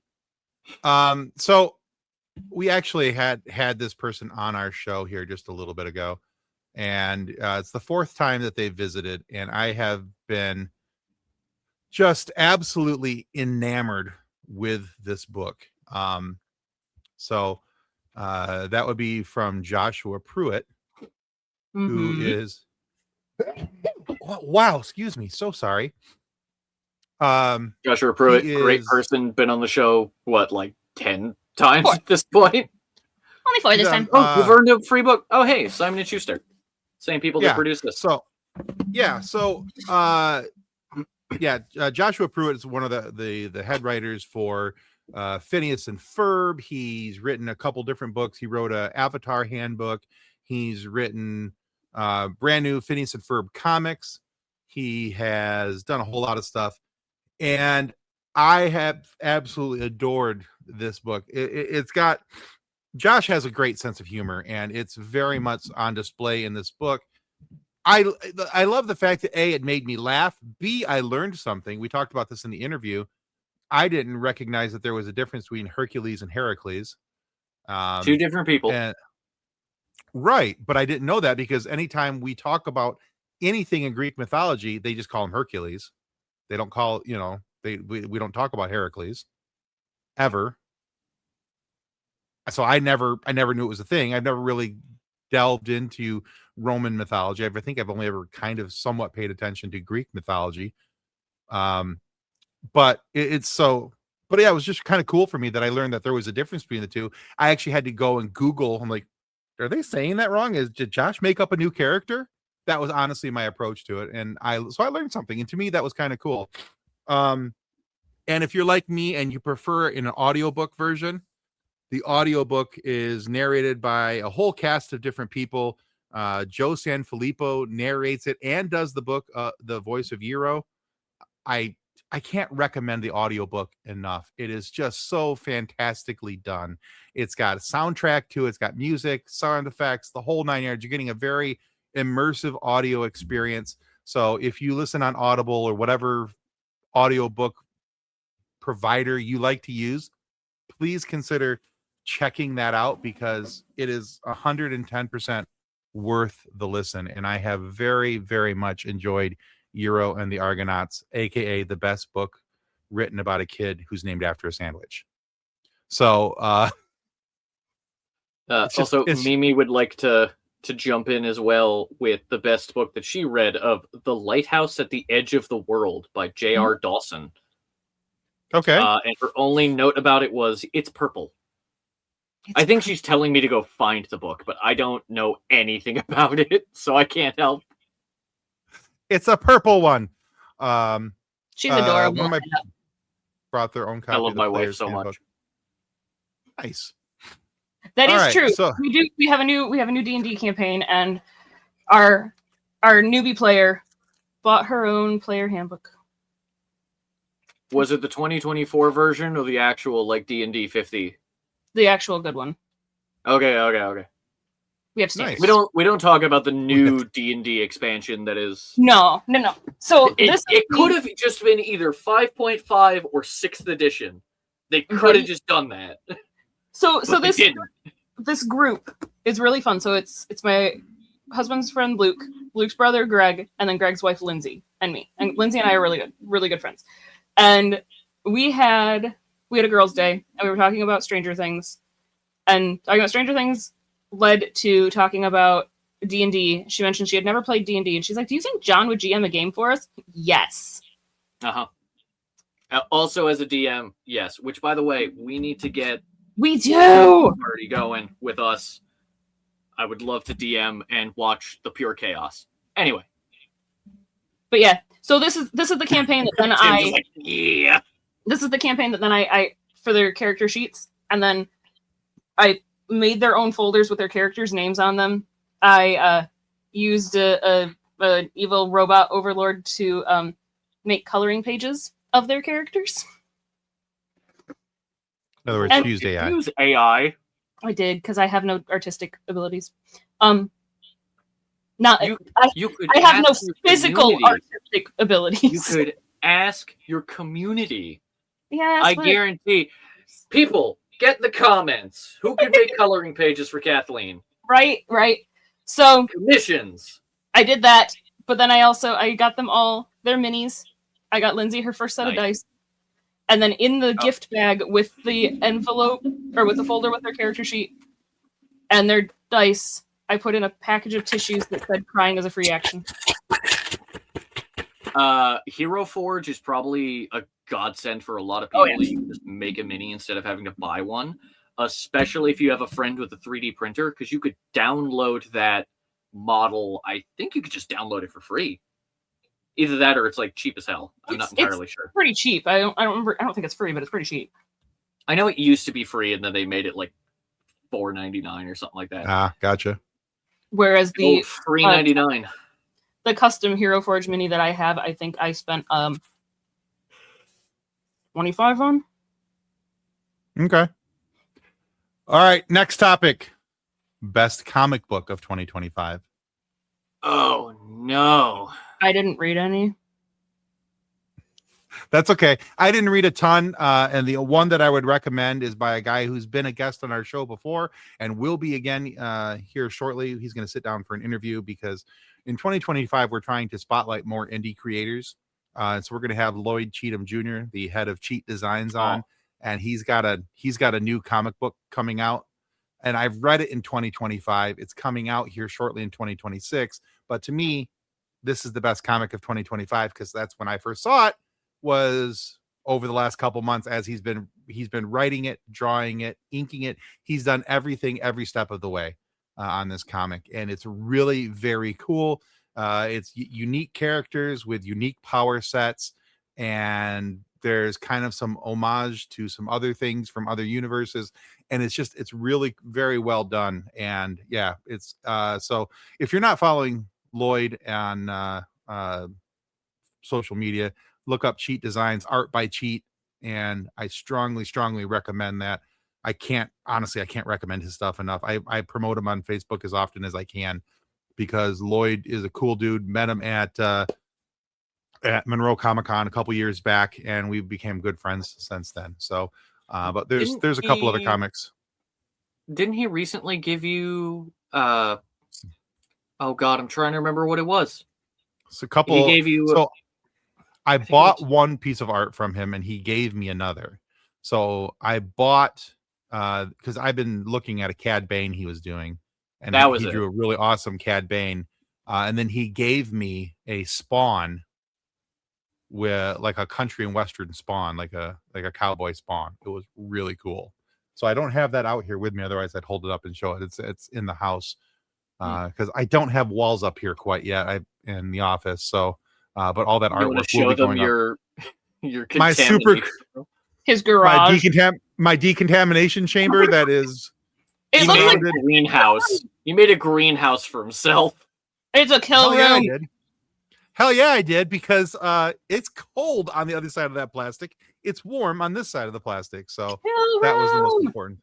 So we actually had this person on our show here just a little bit ago, and it's the fourth time that they visited, and I have been just absolutely enamored with this book. So that would be from Joshua Pruitt, who Mhm. is wow, excuse me, so sorry. Joshua Pruitt, He great is- person, been on the show, what, like 10 times at this point? Only 4 this Yeah. time. Oh, you've earned a free book. Oh, hey, Simon & Schuster. Same people that Yeah. produced this. So Joshua Pruitt is one of the head writers for Phineas and Ferb. He's written a couple different books. He wrote a Avatar handbook. He's written brand new Phineas and Ferb comics. He has done a whole lot of stuff, and I have absolutely adored this book. It's got Josh has a great sense of humor, and it's very much on display in this book. I love the fact that A, it made me laugh. B, I learned something. We talked about this in the interview. I didn't recognize that there was a difference between Hercules and Heracles. Two different people. Right, but I didn't know that because anytime we talk about anything in Greek mythology, they just call him Hercules. They don't call, we don't talk about Heracles ever. So I never knew it was a thing. I've never really delved into Roman mythology. I think I've only ever kind of somewhat paid attention to Greek mythology. But it was just kind of cool for me that I learned that there was a difference between the two. I actually had to go and Google. I'm like, are they saying that wrong? Did Josh make up a new character? That was honestly my approach to it. And I learned something. And to me, that was kind of cool. And if you're like me and you prefer in an audiobook version, the audiobook is narrated by a whole cast of different people. Joe Sanfilippo narrates it and does the book, the voice of Eero. I can't recommend the audiobook enough. It is just so fantastically done. It's got a soundtrack to it. It's got music, sound effects, the whole 9 yards. You're getting a very immersive audio experience. So if you listen on Audible or whatever audiobook provider you like to use, please consider checking that out because it is 110% worth the listen. And I have very, very much enjoyed Eero and the Argonauts, aka the best book written about a kid who's named after a sandwich. So also, Mimi would like to jump in as well with the best book that she read of The Lighthouse at the Edge of the World by J.R. Dawson. Okay. And her only note about it was, it's purple. I think she's telling me to go find the book, but I don't know anything about it, so I can't help. It's a purple one. She's adorable. One of my brought their own copy. I love of the my wife Player's so Handbook. much. Nice. That All is right, true. so- We have a new D&D campaign, and our newbie player bought her own player handbook. Was it the 2024 version or the actual like D&D 50? The actual good one. Okay. We have standards. Nice. We don't talk about the new D&D expansion that is. No. So It could have just been either 5.5 or 6th edition. They could have just done that. So But they didn't. this group is really fun. So it's my husband's friend Luke, Luke's brother Greg, and then Greg's wife Lindsay, and me. And Lindsay and I are really good friends. And we had a girls' day, and we were talking about Stranger Things. And talking about Stranger Things led to talking about D&D. She mentioned she had never played D&D, and she's like, "Do you think John would GM a game for us?" Yes. Also, as a DM, yes. Which, by the way, we need to get We do. party going with us. I would love to DM and watch the pure chaos. Anyway, But yeah, so this is the campaign that then Tim's just like, yeah. this is the campaign that then I for their character sheets, and then I made their own folders with their characters' names on them. I used a evil robot overlord to make coloring pages of their characters. In other words, And- used AI. Use AI. I did because I have no artistic abilities. Not You could. I have no ask your physical community. artistic abilities. You could ask your community. Yes, I but- guarantee. People, get in the comments. Who can make coloring pages for Kathleen? Right. So Commissions. I did that, but then I got them all their minis. I got Lindsay her first set of Nice. dice. And then in the gift bag with the envelope or with the folder with their character sheet and their dice, I put in a package of tissues that said crying as a free action. Hero Forge is probably a godsend for a lot of people. Oh, yeah. You can just make a mini instead of having to buy one, especially if you have a friend with a 3D printer, because you could download that model. I think you could just download it for free. Either that or it's like cheap as hell. I'm not entirely sure. Pretty cheap. I don't remember. I don't think it's free, but it's pretty cheap. I know it used to be free and then they made it like $4.99 or something like that. Ah, gotcha. Whereas the $3.99. the custom Hero Forge mini that I have, I think I spent $25 on. Okay. All right. Next topic. Best comic book of 2025. Oh no. I didn't read any. That's okay. I didn't read a ton. And the one that I would recommend is by a guy who's been a guest on our show before and will be again here shortly. He's going to sit down for an interview because in 2025, we're trying to spotlight more indie creators. So we're going to have Lloyd Cheatham Jr., the head of Cheat Designs, on, and he's got a new comic book coming out. And I've read it in 2025. It's coming out here shortly in 2026. But to me, this is the best comic of 2025 because that's when I first saw it. Was over the last couple months as he's been writing it, drawing it, inking it. He's done everything every step of the way on this comic, and it's really very cool. It's unique characters with unique power sets, and there's kind of some homage to some other things from other universes, and it's really very well done. And yeah, it's so if you're not following Lloyd on social media, look up Cheat Designs, art by Cheat, and I strongly recommend that. I can't recommend his stuff enough. I promote him on Facebook as often as I can because Lloyd is a cool dude. Met him at Monroe Comic-Con a couple years back, and we became good friends since then. So, but there's a couple other comics. Didn't he recently give you? Oh God, I'm trying to remember what it was. It's a couple. He gave you. So I think bought it was- one piece of art from him and he gave me another. So I bought because I've been looking at a Cad Bane he was doing, and That was he it. drew a really awesome Cad Bane. And then he gave me a Spawn with like a country and western Spawn, like a cowboy Spawn. It was really cool. So I don't have that out here with me, otherwise I'd hold it up and show it. It's in the house because I don't have walls up here quite yet. In the office, so but all that You want artwork to will show be them going up. your My super contamination. His garage. my decontamination chamber that is It He looks made like a greenhouse. He made a greenhouse for himself. it's a kill hell yeah, I room. did. Hell yeah, I did because it's cold on the other side of that plastic. It's warm on this side of the plastic, so Kill that was the most room. important.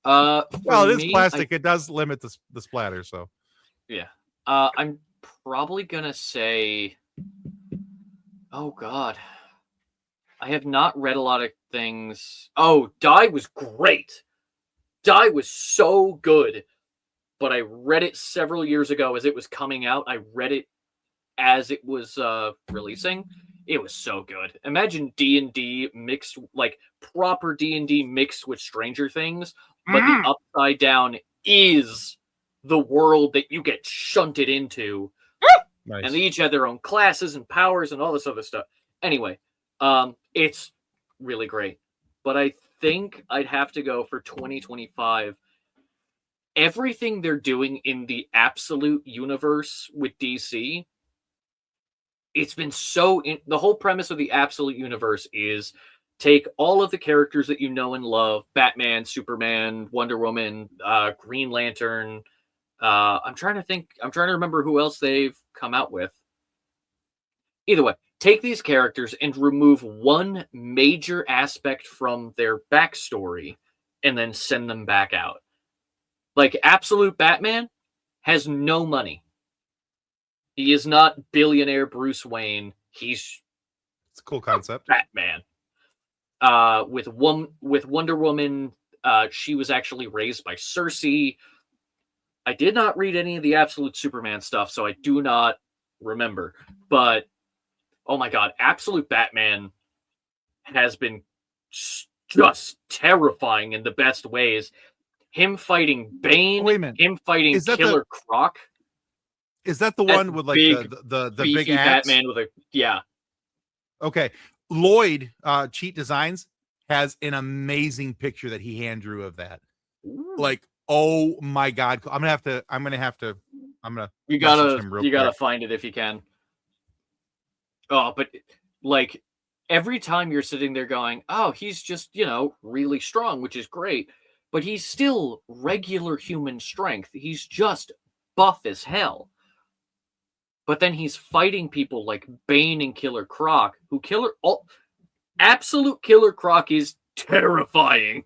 For Well, it is me, plastic. It does limit the splatter. So I'm probably gonna say, oh god, I have not read a lot of things. Oh, Die was great. Die was so good, but I read it several years ago as it was coming out. I read it as it was releasing. It was so good. Imagine D&D mixed, like proper D&D mixed with Stranger Things, but the upside down is the world that you get shunted into. nice. And they each had their own classes and powers and all this other stuff. Anyway, it's really great. But I think I'd have to go for 2025. Everything they're doing in the absolute universe with DC, it's been the whole premise of the absolute universe is take all of the characters that you know and love, Batman, Superman, Wonder Woman, Green Lantern. I'm trying to remember who else they've come out with. Either way, take these characters and remove one major aspect from their backstory and then send them back out. Like Absolute Batman has no money. He is not billionaire Bruce Wayne. He's It's a cool concept. Batman. With Wonder Woman, she was actually raised by Cersei. I did not read any of the Absolute Superman stuff, so I do not remember. But oh my god, Absolute Batman has been just terrifying in the best ways. Him fighting Bane, Wait a minute. him fighting Is that Killer Croc. Is that the That one with like the big beefy axe? Batman with a Okay. Lloyd Cheat Designs has an amazing picture that he hand drew of that. Like, oh my god. I'm gonna have to You message him real gotta quick. find it if you can. Oh, but like every time you're sitting there going, oh, he's just, really strong, which is great, but he's still regular human strength. He's just buff as hell. But then he's fighting people like Bane and Killer Croc, Absolute Killer Croc is terrifying.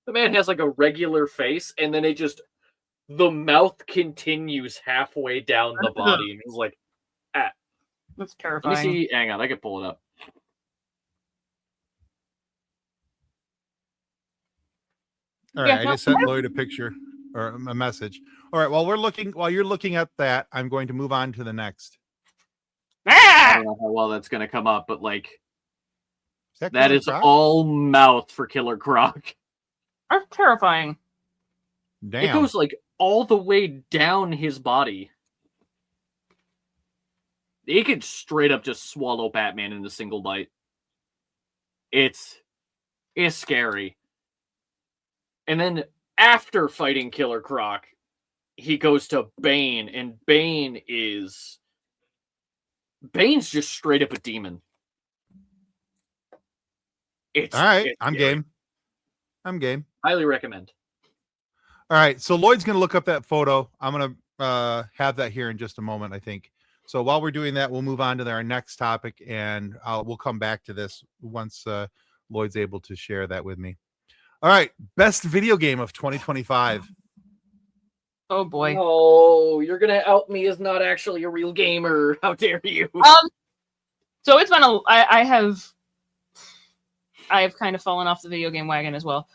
The man has like a regular face, and then the mouth continues halfway down the body, and he's like, That's let me terrifying. see. Hang on, I can pull it up. All right, I just sent Lloyd a picture or a message. All right, while you're looking at that, I'm going to move on to the next. I don't know how well that's gonna come up, but like that Killer is Croc? all mouth for Killer Croc. That's terrifying. Damn. It goes like all the way down his body. He could straight up just swallow Batman in a single bite. It's scary. And then after fighting Killer Croc, he goes to Bane, and Bane's just straight up a demon. All right, it's I'm scary. game. I'm game. Highly recommend. All right, so Lloyd's going to look up that photo. I'm going to have that here in just a moment, I think. So while we're doing that, we'll move on to our next topic, and we'll come back to this once Lloyd's able to share that with me. All right, best video game of 2025. Oh boy. Oh, you're gonna out me as not actually a real gamer. How dare you? So it's been I have kind of fallen off the video game wagon as well.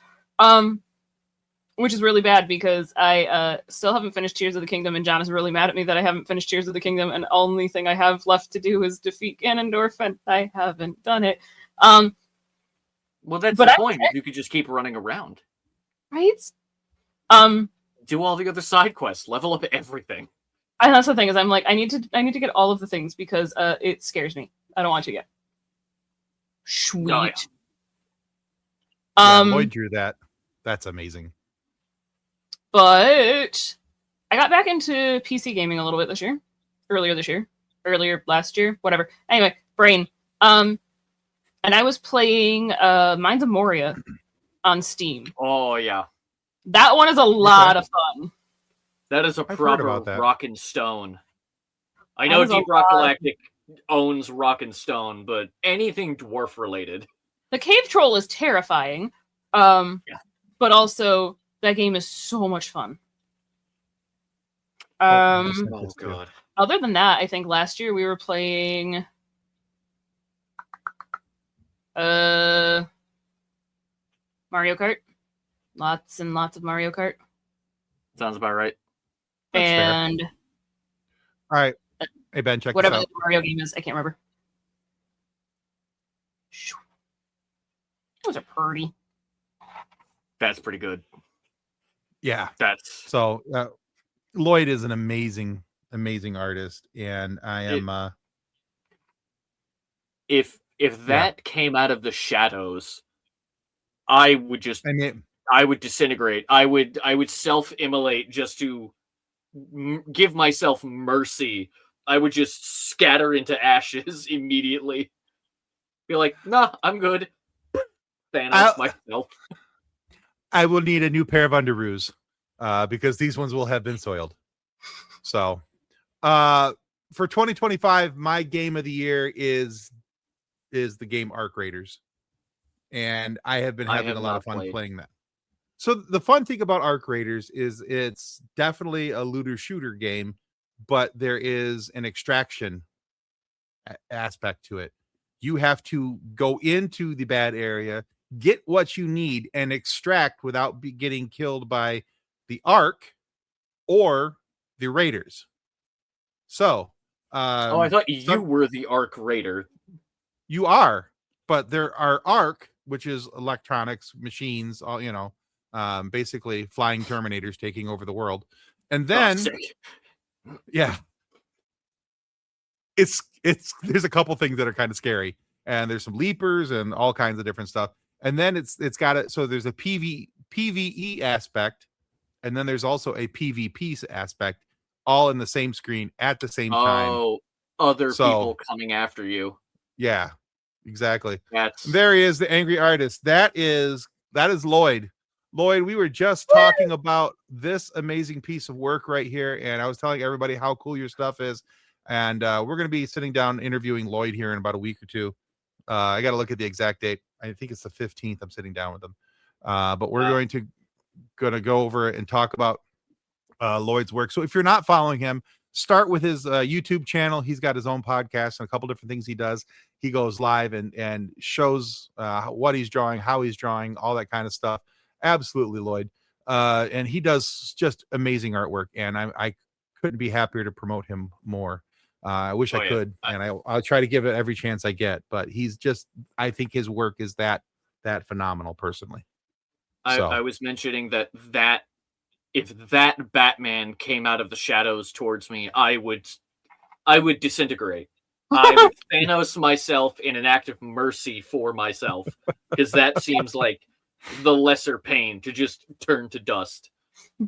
which is really bad because I still haven't finished Tears of the Kingdom, and John is really mad at me that I haven't finished Tears of the Kingdom, and the only thing I have left to do is defeat Ganondorf, and I haven't done it. Well, that's the point. You could just keep running around. Right? Do all the other side quests, level up everything. And that's the thing, is I'm like, I need to get all of the things because it scares me. I don't want to yet. Sweet. Oh, yeah, Lloyd drew that. That's amazing. But I got back into PC gaming a little bit earlier last year, whatever. Anyway, brain. And I was playing Mines of Moria on Steam. Oh yeah, that one is a lot of fun. That is a proper rock and stone. I know Deep Rock Galactic owns Rock and Stone, but anything dwarf related. The cave troll is terrifying, but also that game is so much fun. Oh god. Other than that, I think last year we were playing Mario Kart. Lots and lots of Mario Kart. Sounds about right. That's and fair. All right. Hey Ben, check whatever this out. the Mario game is, I can't remember. Those are pretty. That's pretty good. Yeah. That's so Lloyd is an amazing artist, and I am if that came out of the shadows, I would just I would disintegrate. I would self-immolate just to give myself mercy. I would just scatter into ashes immediately. Be like, nah, I'm good. Thanos myself. I will need a new pair of underoos because these ones will have been soiled. So for 2025, my game of the year is the game Arc Raiders. And I have been having a lot of fun playing that. So the fun thing about Arc Raiders is it's definitely a looter shooter game, but there is an extraction aspect to it. You have to go into the bad area, get what you need, and extract without getting killed by the Arc or the Raiders. So, I thought you were the Arc Raider. You are, but there are Arc, which is electronics, machines, all basically flying Terminators taking over the world, and then it's there's a couple things that are kind of scary, and there's some leapers and all kinds of different stuff, and then it's got it. So there's a PvE aspect, and then there's also a PvP aspect, all in the same screen at the same time. Oh, other people coming after you. Yeah, exactly. There he is, the angry artist. That is Lloyd. Lloyd, we were just talking about this amazing piece of work right here, and I was telling everybody how cool your stuff is. And we're going to be sitting down interviewing Lloyd here in about a week or two. I got to look at the exact date. I think it's the 15th. I'm sitting down with him. But we're going to go over it and talk about Lloyd's work. So if you're not following him, start with his YouTube channel. He's got his own podcast and a couple different things he does. He goes live and shows what he's drawing, how he's drawing, all that kind of stuff. Absolutely, Lloyd. And he does just amazing artwork, and I couldn't be happier to promote him more. I wish I could, and I'll try to give it every chance I get. But he's just, I think his work is that phenomenal, personally. I was mentioning that if that Batman came out of the shadows towards me, I would disintegrate. I would Thanos myself in an act of mercy for myself, because that seems like the lesser pain, to just turn to dust.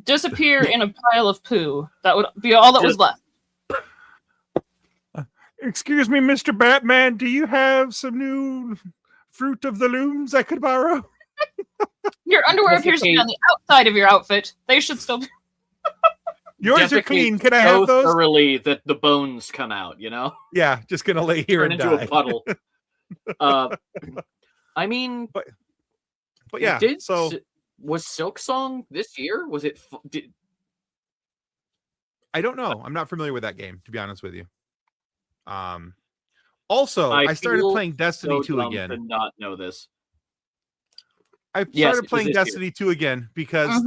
Disappear in a pile of poo. That would be all that was left. Excuse me, Mr. Batman, do you have some new Fruit of the Looms I could borrow? Your underwear appears to be on the outside of your outfit. They should still be. Yours are clean. Can I have those? Thoroughly that the bones come out, Yeah, just gonna lay here turn and into die. a puddle. I mean, but yeah. Was Silk Song this year? Was it? I don't know. I'm not familiar with that game, to be honest with you. Also, I started playing Destiny 2 again. To not know this. I Yes, started it playing was this Destiny 2 again because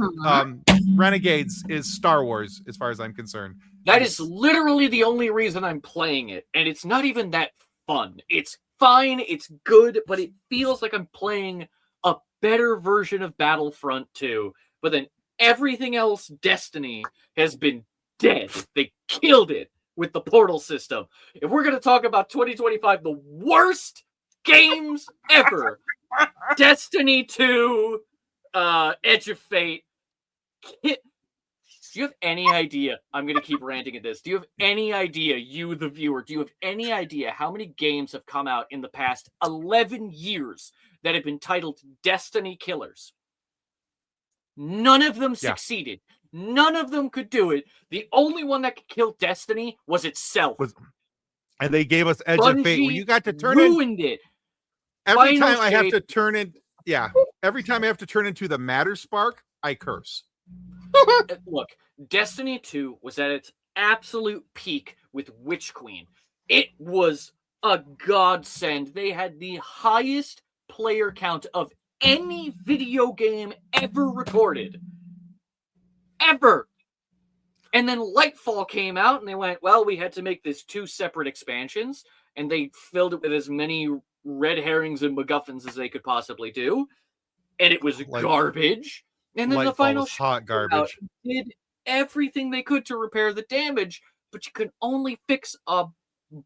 Renegades is Star Wars, as far as I'm concerned. That is literally the only reason I'm playing it, and it's not even that fun. It's fine, it's good, but it feels like I'm playing a better version of Battlefront 2. But then everything else, Destiny, has been dead. They killed it with the portal system. If we're going to talk about 2025, the worst games ever, Destiny 2, Edge of Fate. Do you have any idea? I'm going to keep ranting at this. Do you have any idea, you, the viewer, do you have any idea how many games have come out in the past 11 years that have been titled Destiny Killers? None of them succeeded. None of them could do it. The only one that could kill Destiny was itself. And they gave us Edge Bungie of Fate, where you got to turn ruined it. Every Final time I have shape. to turn in, every time I have to turn into the Matter Spark, I curse. Look, Destiny 2 was at its absolute peak with Witch Queen. It was a godsend. They had the highest player count of any video game ever recorded. Ever. And then Lightfall came out and they went, well, we had to make this 2 separate expansions, and they filled it with as many red herrings and MacGuffins as they could possibly do. And it was garbage. And then the final hot garbage. Did everything they could to repair the damage, but you could only fix a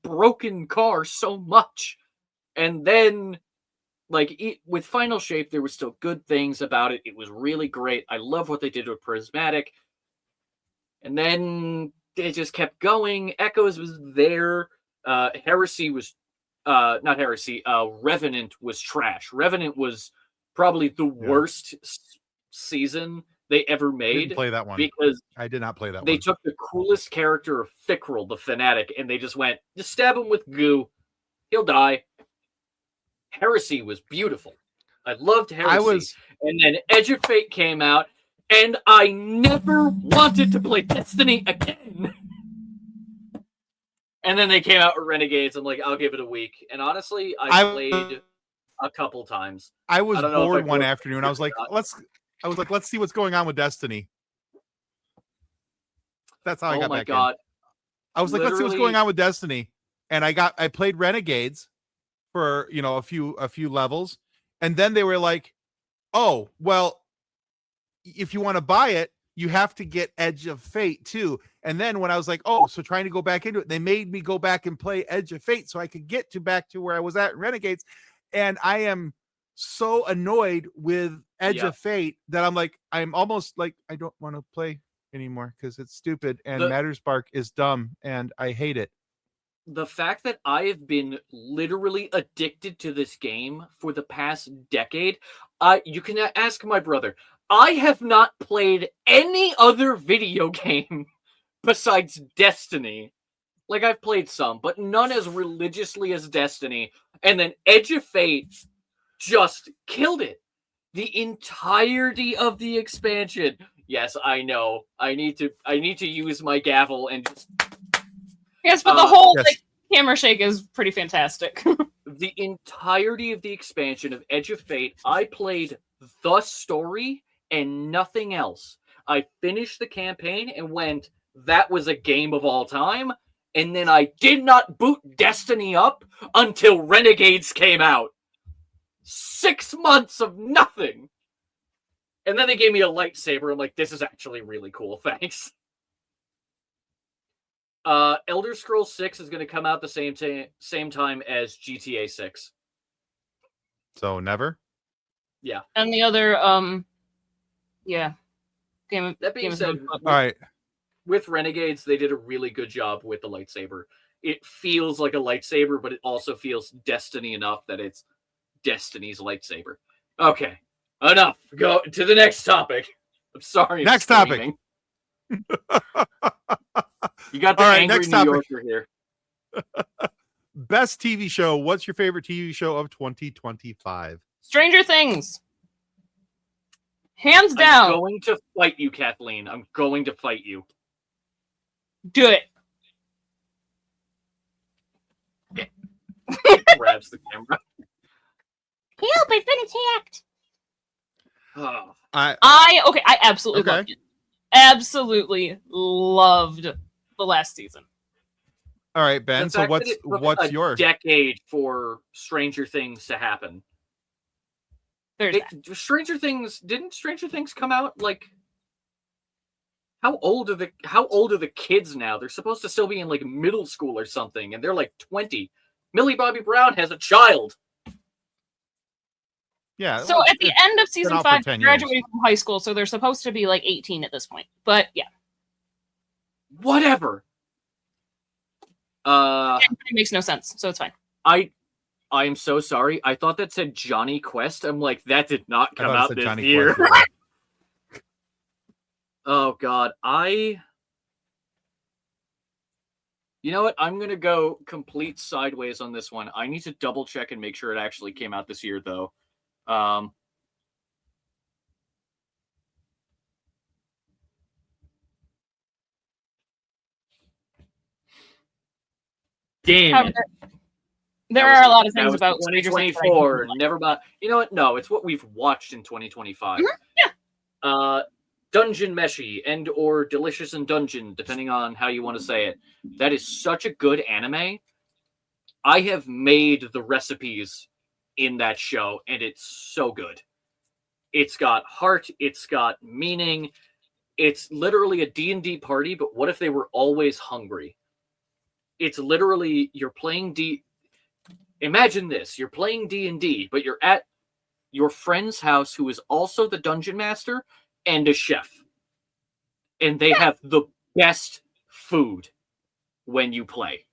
broken car so much. And then, with Final Shape, there were still good things about it. It was really great. I love what they did with Prismatic. And then it just kept going. Echoes was there. Heresy was not Heresy. Revenant was trash. Revenant was probably the worst season they ever made. Didn't play that one because I did not play that one. They took the coolest character of Fickrel, the Fanatic, and they just went, just stab him with goo. He'll die. Heresy was beautiful. I loved Heresy. And then Edge of Fate came out, and I never wanted to play Destiny again. And then they came out with Renegades. I'm like, I'll give it a week. And honestly, I played a couple times. I was bored one afternoon. I was like, let's see what's going on with Destiny. That's how I got back in. I was like, let's see what's going on with Destiny. And I played Renegades for, a few levels. And then they were like, oh, well, if you want to buy it, you have to get Edge of Fate too. And then when I was like, oh, so trying to go back into it, they made me go back and play Edge of Fate so I could get back to where I was at in Renegades. And I am so annoyed with Edge of Fate that I'm almost like, I don't want to play anymore because it's stupid and Matterspark is dumb and I hate it. The fact that I have been literally addicted to this game for the past decade, you can ask my brother. I have not played any other video game besides Destiny. Like, I've played some, but none as religiously as Destiny. And then Edge of Fate just killed it. The entirety of the expansion. Yes, I know. I need to use my gavel and just... Yes, but the whole camera shake is pretty fantastic. The entirety of the expansion of Edge of Fate, I played the story and nothing else. I finished the campaign and went, that was a game of all time. And then I did not boot Destiny up until Renegades came out. 6 months of nothing. And then they gave me a lightsaber. I'm like, this is actually really cool. Thanks. Elder Scrolls 6 is going to come out the same time as GTA 6. So never? Yeah. And the other, That being said, all right. With Renegades, they did a really good job with the lightsaber. It feels like a lightsaber, but it also feels Destiny enough that it's Destiny's lightsaber. Okay. Enough. Go to the next topic. I'm sorry. Next topic. You got the angry New Yorker here. Best TV show. What's your favorite TV show of 2025? Stranger Things. Hands down. I'm going to fight you, Kathleen. I'm going to fight you. Do it. Grabs the camera. Help, I've been attacked. I absolutely loved it. Absolutely loved the last season. All right, Ben. So what's yours? Decade for Stranger Things to happen. Didn't Stranger Things come out like? How old are the kids now? They're supposed to still be in like middle school or something, and they're like 20. Millie Bobby Brown has a child. Yeah. So at the end of season 5, they're graduating from high school, so they're supposed to be like 18 at this point. But yeah. Whatever. It makes no sense, so it's fine. I am so sorry. I thought that said Johnny Quest. I'm like, that did not come out this year. Oh God, you know what? I'm gonna go complete sideways on this one. I need to double check and make sure it actually came out this year, though. Damn it. There are a lot of things about 2024. Never mind. You know what? No, it's what we've watched in 2025. Yeah. Dungeon Meshi and or Delicious in Dungeon, depending on how you want to say it. That is such a good anime. I have made the recipes in that show, and it's so good. It's got heart. It's got meaning. It's literally a D&D party, but what if they were always hungry? It's literally, you're playing Imagine this. You're playing D&D, but you're at your friend's house who is also the dungeon master and a chef. And they have the best food when you play.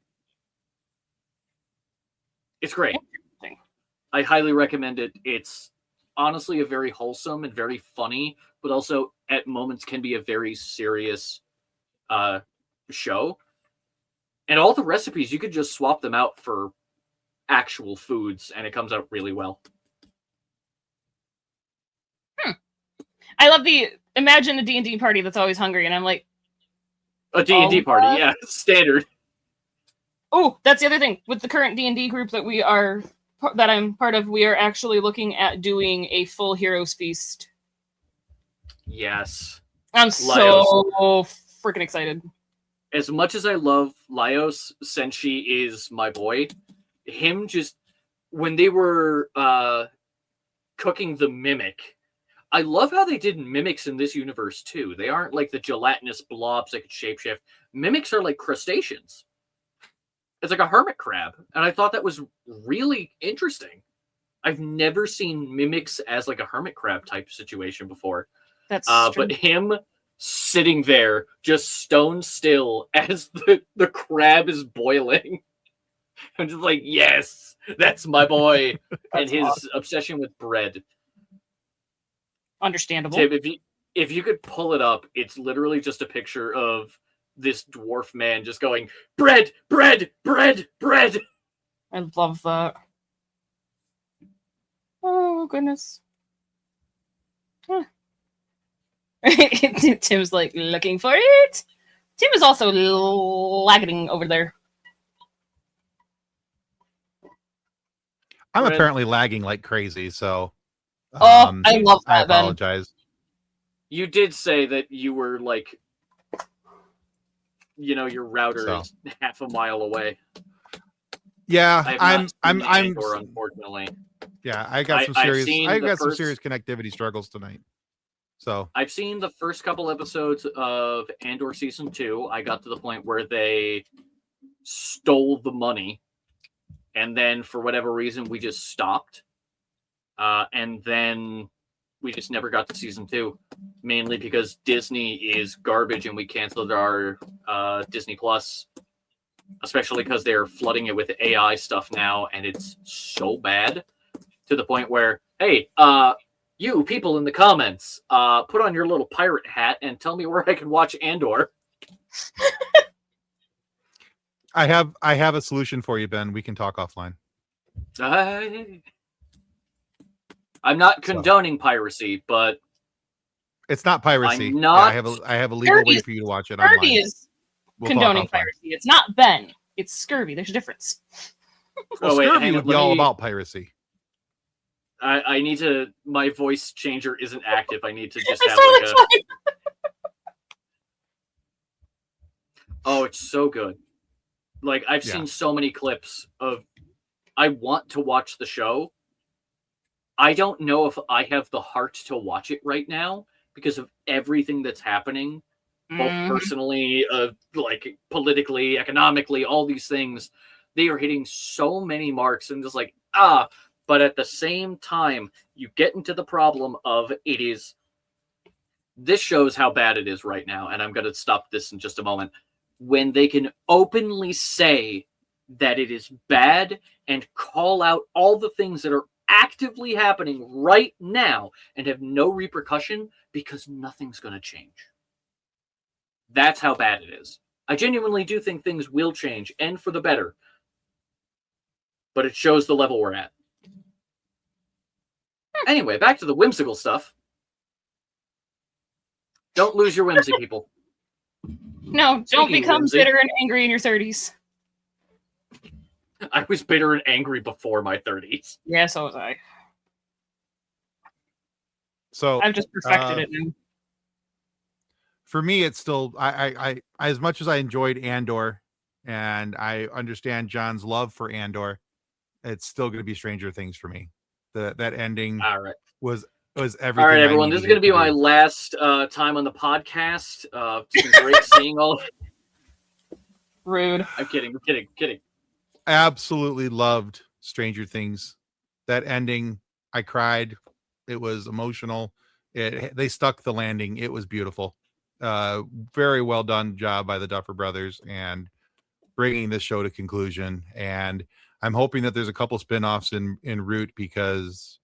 It's great. I highly recommend it. It's honestly a very wholesome and very funny, but also at moments can be a very serious show. And all the recipes, you could just swap them out for actual foods, and it comes out really well. I love imagine a D&D party that's always hungry, and I'm like... A D&D party, yeah, standard. Oh, that's the other thing. With the current D&D group that I'm part of, we are actually looking at doing a full Heroes Feast. Yes. I'm so freaking excited. As much as I love Laios, Senshi is my boy. Him just... When they were cooking the Mimic... I love how they did mimics in this universe, too. They aren't like the gelatinous blobs that could shapeshift. Mimics are like crustaceans. It's like a hermit crab. And I thought that was really interesting. I've never seen mimics as like a hermit crab type situation before. That's but him sitting there just stone still as the crab is boiling. I'm just like, yes, that's my boy. And his obsession with bread. Understandable. Tim, if you could pull it up, it's literally just a picture of this dwarf man just going, bread, bread, bread, bread. I love that. Oh, goodness. Huh. Tim's like looking for it. Tim is also lagging over there. I'm apparently lagging like crazy, so... I love that, I apologize. Ben. You did say that you were like, your router is half a mile away. Yeah, I'm Andor, unfortunately. Yeah, I got some serious connectivity struggles tonight. So I've seen the first couple episodes of Andor season 2. I got to the point where they stole the money, and then for whatever reason we just stopped. And then we just never got to season 2, mainly because Disney is garbage and we canceled our Disney Plus, especially because they're flooding it with AI stuff now, and it's so bad to the point where, hey, you people in the comments, put on your little pirate hat and tell me where I can watch Andor. I have a solution for you, Ben. We can talk offline. I'm not condoning piracy, but it's not piracy. I'm not. Yeah, I have a legal way for you to watch it online. Scurvy is condoning piracy. It's not Ben. It's Scurvy. There's a difference. Well, Scurvy would be all about piracy. I need to. My voice changer isn't active. I need to just have That's like totally a. Oh, it's so good. Like I've seen so many clips of. I want to watch the show. I don't know if I have the heart to watch it right now because of everything that's happening, both personally, like politically, economically, all these things. They are hitting so many marks and just like, but at the same time, you get into the problem of this shows how bad it is right now. And I'm going to stop this in just a moment. When they can openly say that it is bad and call out all the things that are actively happening right now and have no repercussion because nothing's going to change. That's how bad it is. I genuinely do think things will change and for the better. But it shows the level we're at. Anyway, back to the whimsical stuff. Don't lose your whimsy, people. No, don't become bitter and angry in your 30s. I was bitter and angry before my 30s. Yeah, so was I. So I've just perfected it now. For me, it's still I as much as I enjoyed Andor, and I understand John's love for Andor, it's still going to be Stranger Things for me. That ending was everything. All right, everyone, this is going to be my last time on the podcast. It's been great seeing all of it. Rude. I'm kidding. Absolutely loved Stranger Things. That ending, I cried. It was emotional. They stuck the landing. It was beautiful. Very well done job by the Duffer Brothers and bringing this show to conclusion. And I'm hoping that there's a couple spin-offs in Root because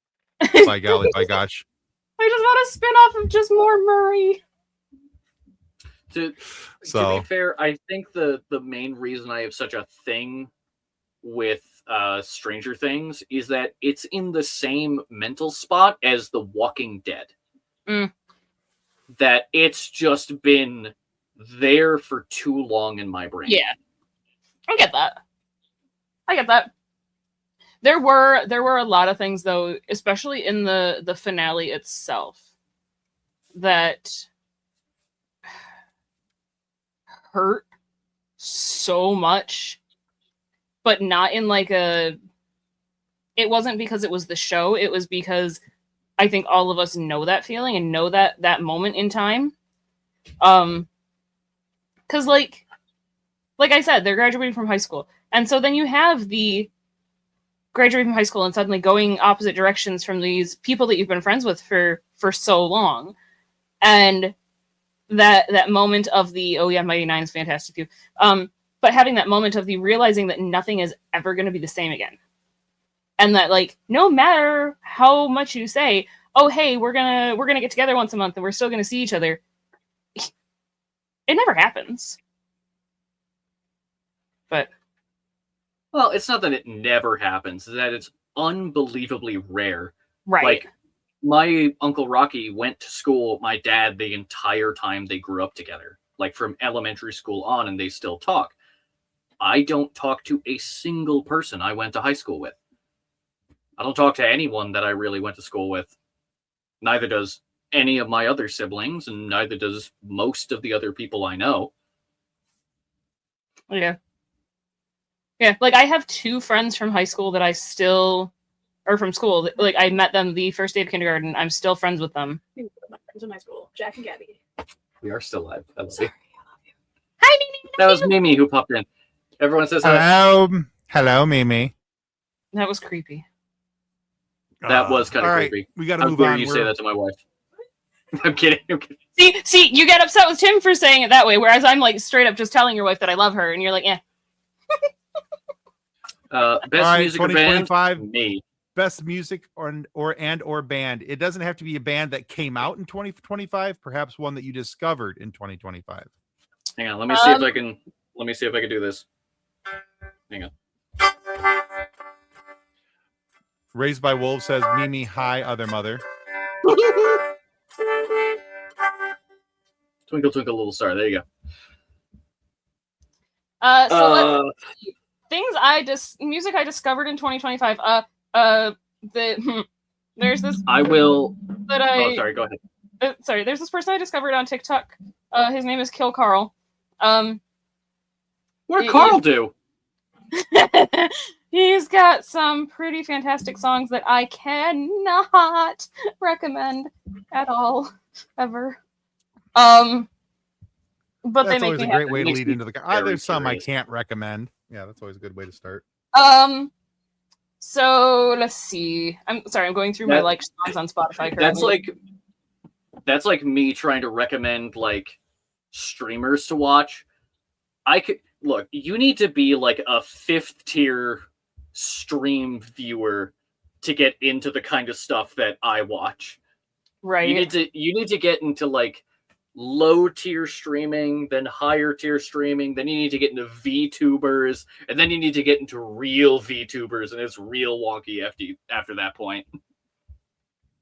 by golly, by gosh. I just want a spin-off of just more Murray. To be fair, I think the main reason I have such a thing with Stranger Things is that it's in the same mental spot as The Walking Dead. That it's just been there for too long in my brain. Yeah. I get that. There were a lot of things though, especially in the finale itself, that hurt so much, but not in like it wasn't because it was the show, it was because I think all of us know that feeling and know that moment in time. Because like I said, they're graduating from high school. And so then you have the graduating from high school and suddenly going opposite directions from these people that you've been friends with for so long. And that moment of the, oh yeah, Mighty Nine is fantastic too. But having that moment of the realizing that nothing is ever going to be the same again. And that like, no matter how much you say, oh, hey, we're gonna get together once a month and we're still going to see each other. It never happens. But. Well, it's not that it never happens. It's that it's unbelievably rare. Right. Like, my Uncle Rocky went to school with my dad the entire time they grew up together. Like, from elementary school on, and they still talk. I don't talk to a single person I went to high school with. I don't talk to anyone that I really went to school with. Neither does any of my other siblings, and neither does most of the other people I know. Yeah. Yeah, like I have two friends from high school that I still, or from school, like I met them the first day of kindergarten. I'm still friends with them. My friends in my school, Jack and Gabby. We are still live. I love you. I love you. Hi, Mimi. That was Mimi who popped in. Everyone says hello. Hello, Mimi. That was creepy. That was kind of creepy. We got to move on. How dare you say that to my wife? I'm kidding. See, you get upset with Tim for saying it that way, whereas I'm like straight up just telling your wife that I love her, and you're like, eh. Best music or band? Me. Best music or band. It doesn't have to be a band that came out in 2025. Perhaps one that you discovered in 2025. Hang on. Let me see if I can. Let me see if I can do this. Hang on. Raised by Wolves says Mimi, hi, other mother. Twinkle, twinkle, little star. There you go. So things music I discovered in 2025. There's this. I will. That I. Oh, sorry. Go ahead. Sorry. There's this person I discovered on TikTok. His name is Kill Carl. What did Carl do? He's got some pretty fantastic songs that I cannot recommend at all, ever. But That's they make always me a great happy. way to lead into the. There's some I curious. can't recommend. Yeah, that's always a good way to start. So let's see. I'm sorry. I'm going through my That- like songs on Spotify. Currently. That's like me trying to recommend like streamers to watch. I could look. You need to be like a 5th tier stream viewer to get into the kind of stuff that I watch. Right. You need to get into like low tier streaming, then higher tier streaming, then you need to get into VTubers, and then you need to get into real VTubers, and it's real wonky after that point.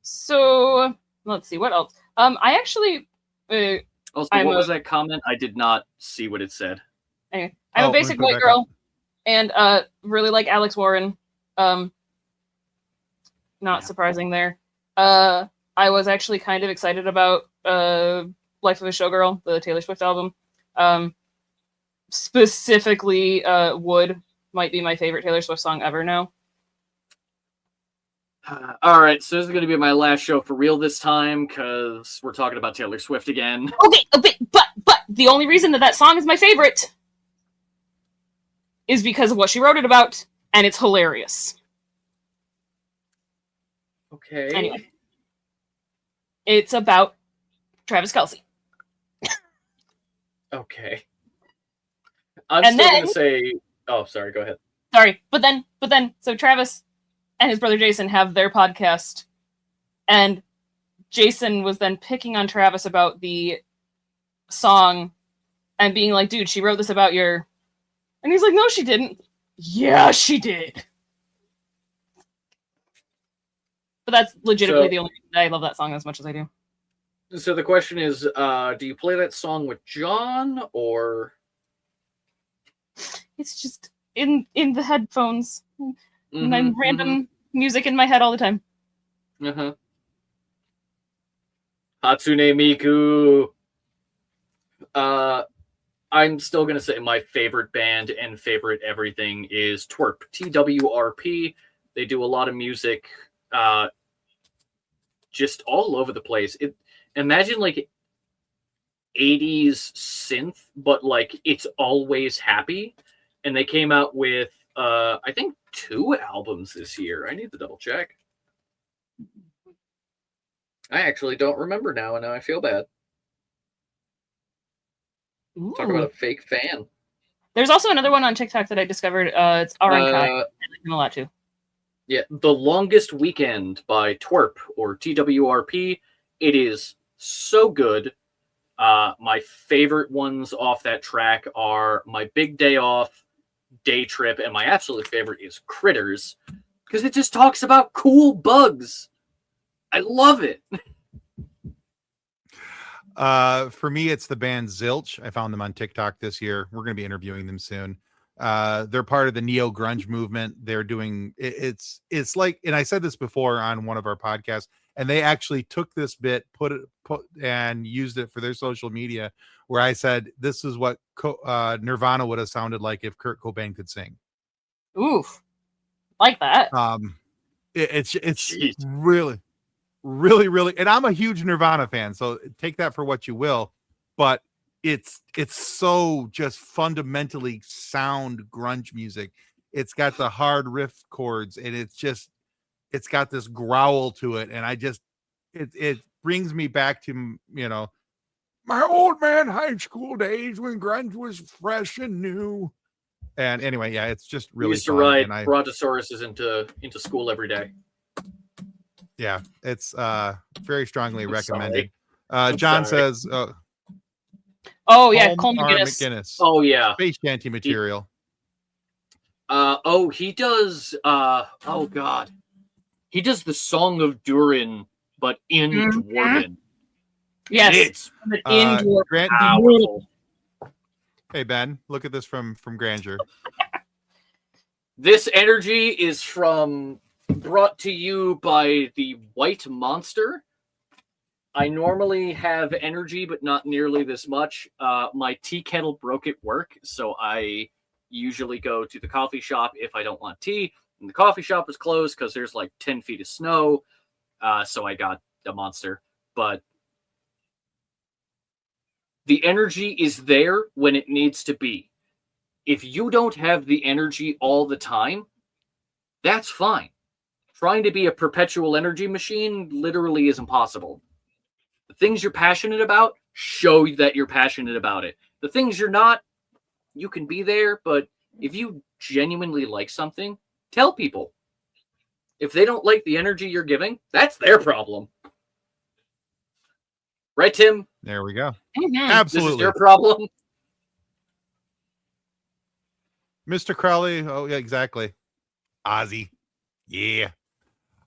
So let's see what else. I actually. Also, I'm what was that comment? I did not see what it said. Anyway, I'm a basic white girl, and really like Alex Warren. Not surprising there. I was actually kind of excited about Life of a Showgirl, the Taylor Swift album. Specifically, Wood might be my favorite Taylor Swift song ever now. All right, so this is going to be my last show for real this time because we're talking about Taylor Swift again. Okay, but the only reason that song is my favorite is because of what she wrote it about, and it's hilarious. Okay. Anyway, it's about Travis Kelce. Okay. I'm And still then- going to say... Oh, sorry, go ahead. Sorry, but then, so Travis and his brother Jason have their podcast, and Jason was then picking on Travis about the song and being like, dude, she wrote this about your... And he's like, no, she didn't. Yeah, she did. But that's legitimately the only reason I love that song as much as I do. So the question is, do you play that song with John, or... It's just in the headphones. And I'm Mhm, random music in my head all the time. mhm. Uh-huh. Hatsune Miku. I'm still going to say my favorite band and favorite everything is Twerp. TWRP. They do a lot of music just all over the place. Imagine like 80s synth, but like it's always happy. And they came out with, I think, 2 albums this year. I need to double check. I actually don't remember now, and now I feel bad. Talk about a fake fan. There's also another one on TikTok that I discovered. It's Aran Kai. I like him a lot too. Yeah, The Longest Weekend by Twerp, or TWRP. It is so good. My favorite ones off that track are My Big Day Off, Day Trip, and my absolute favorite is Critters, because it just talks about cool bugs. I love it. For me, it's the band Zilch. I found them on TikTok this year. We're going to be interviewing them soon. They're part of the neo grunge movement. They're doing it's like, and I said this before on one of our podcasts, and they actually took this bit, put and used it for their social media, where I said this is what Nirvana would have sounded like if Kurt Cobain could sing. Oof, like that. It's Jeez. really, and I'm a huge Nirvana fan, so take that for what you will, but it's so just fundamentally sound grunge music. It's got the hard riff chords, and it's got this growl to it, and it brings me back to, my old man high school days when grunge was fresh and new. And anyway, yeah, it's just really used to fun, ride and Brontosauruses into school every day. yeah, it's very strongly I'm recommended. sorry. John sorry. says, Oh yeah, Cole R. McGinnis. McGinnis. Oh yeah. Space Shanty material. He does oh god. He does the Song of Durin, but in Dwarven. Yes, It's but in Dwarven. Grant, powerful. hey Ben, look at this from Grandeur. This energy is from brought to you by the White Monster. I normally have energy, but not nearly this much. My tea kettle broke at work, so I usually go to the coffee shop if I don't want tea. And the coffee shop is closed because there's like 10 feet of snow. So I got the Monster. But the energy is there when it needs to be. If you don't have the energy all the time, that's fine. Trying to be a perpetual energy machine literally is impossible. The things you're passionate about, show that you're passionate about it. The things you're not, you can be there, but if you genuinely like something, tell people. If they don't like the energy you're giving, that's their problem. Right, Tim? There we go. Mhm. Absolutely. This is your problem. Mr. Crowley. Oh, yeah, exactly. Ozzy. Yeah.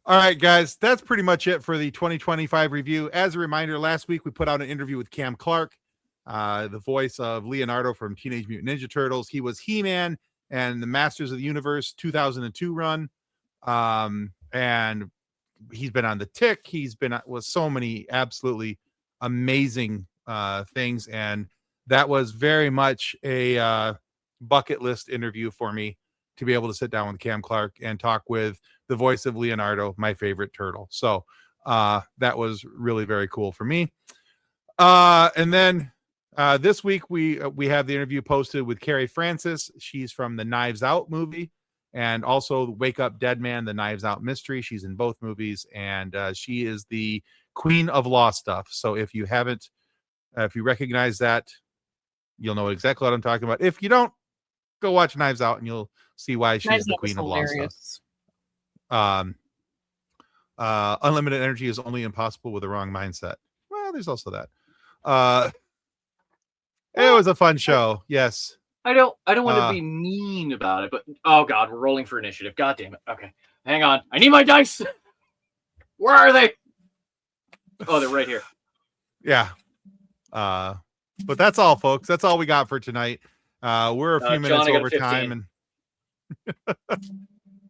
All right, guys, that's pretty much it for the 2025 review. As a reminder, last week we put out an interview with Cam Clark, the voice of Leonardo from Teenage Mutant Ninja Turtles. He was He-Man and the Masters of the Universe 2002 run. And he's been on the Tick. He's been with so many absolutely amazing things. And that was very much a bucket list interview for me to be able to sit down with Cam Clark and talk with the voice of Leonardo, my favorite turtle. So that was really very cool for me. And then this week we have the interview posted with Carrie Francis. She's from the Knives Out movie and also Wake Up Dead Man, the Knives Out mystery. She's in both movies, and she is the queen of law stuff. So if you haven't, if you recognize that, you'll know exactly what I'm talking about. If you don't, go watch Knives Out and you'll see why she's the queen of law stuff. Unlimited energy is only impossible with the wrong mindset. Well, there's also that. It was a fun show. Yes. I don't want to be mean about it, but oh god, we're rolling for initiative. God damn it. Okay. Hang on. I need my dice. Where are they? Oh, they're right here. Yeah. But that's all, folks. That's all we got for tonight. We're a few minutes over time, and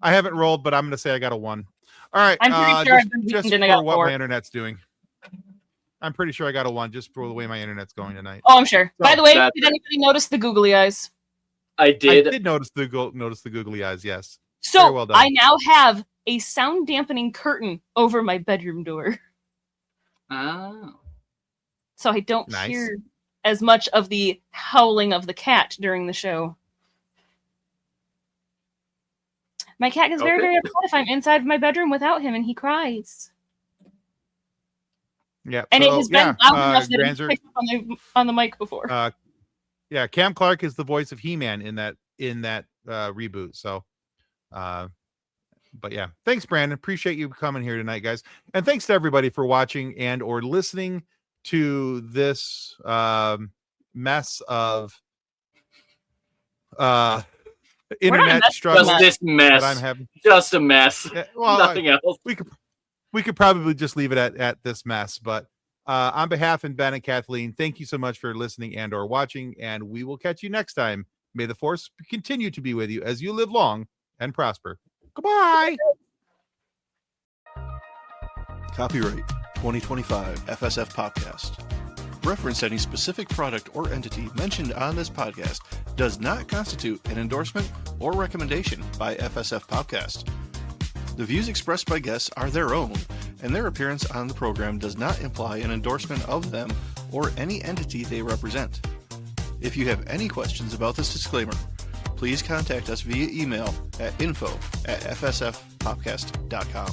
I haven't rolled, but I'm going to say I got a 1. All right. I'm pretty sure I've been just beaten and I for got what 4. my internet's doing. I'm pretty sure I got a 1 just for the way my internet's going tonight. Oh, I'm sure. So, by the way, did anybody notice the googly eyes? I did. I did notice the googly eyes. Yes. So Very well done. I now have a sound dampening curtain over my bedroom door, Oh. so I don't Nice. hear as much of the howling of the cat during the show. My cat gets very, Okay. very upset if I'm inside my bedroom without him, and he cries. Yeah. And it has been loud enough that Granzer, it's picked up on the mic before. yeah, Cam Clark is the voice of He-Man in that reboot. So, but yeah, thanks, Brandon. Appreciate you coming here tonight, guys, and thanks to everybody for watching and or listening to this mess of internet struggle Just this mess. that I'm having. Just a mess. Yeah, well, Nothing else. We could probably just leave it at this mess, but on behalf of Ben and Kathleen, thank you so much for listening and or watching, and we will catch you next time. May the force continue to be with you as you live long and prosper. Goodbye. Copyright 2025 FSF PopCast. Reference any specific product or entity mentioned on this podcast does not constitute an endorsement or recommendation by FSF PopCast. The views expressed by guests are their own, and their appearance on the program does not imply an endorsement of them or any entity they represent. If you have any questions about this disclaimer, please contact us via email at info@fsfpopcast.com.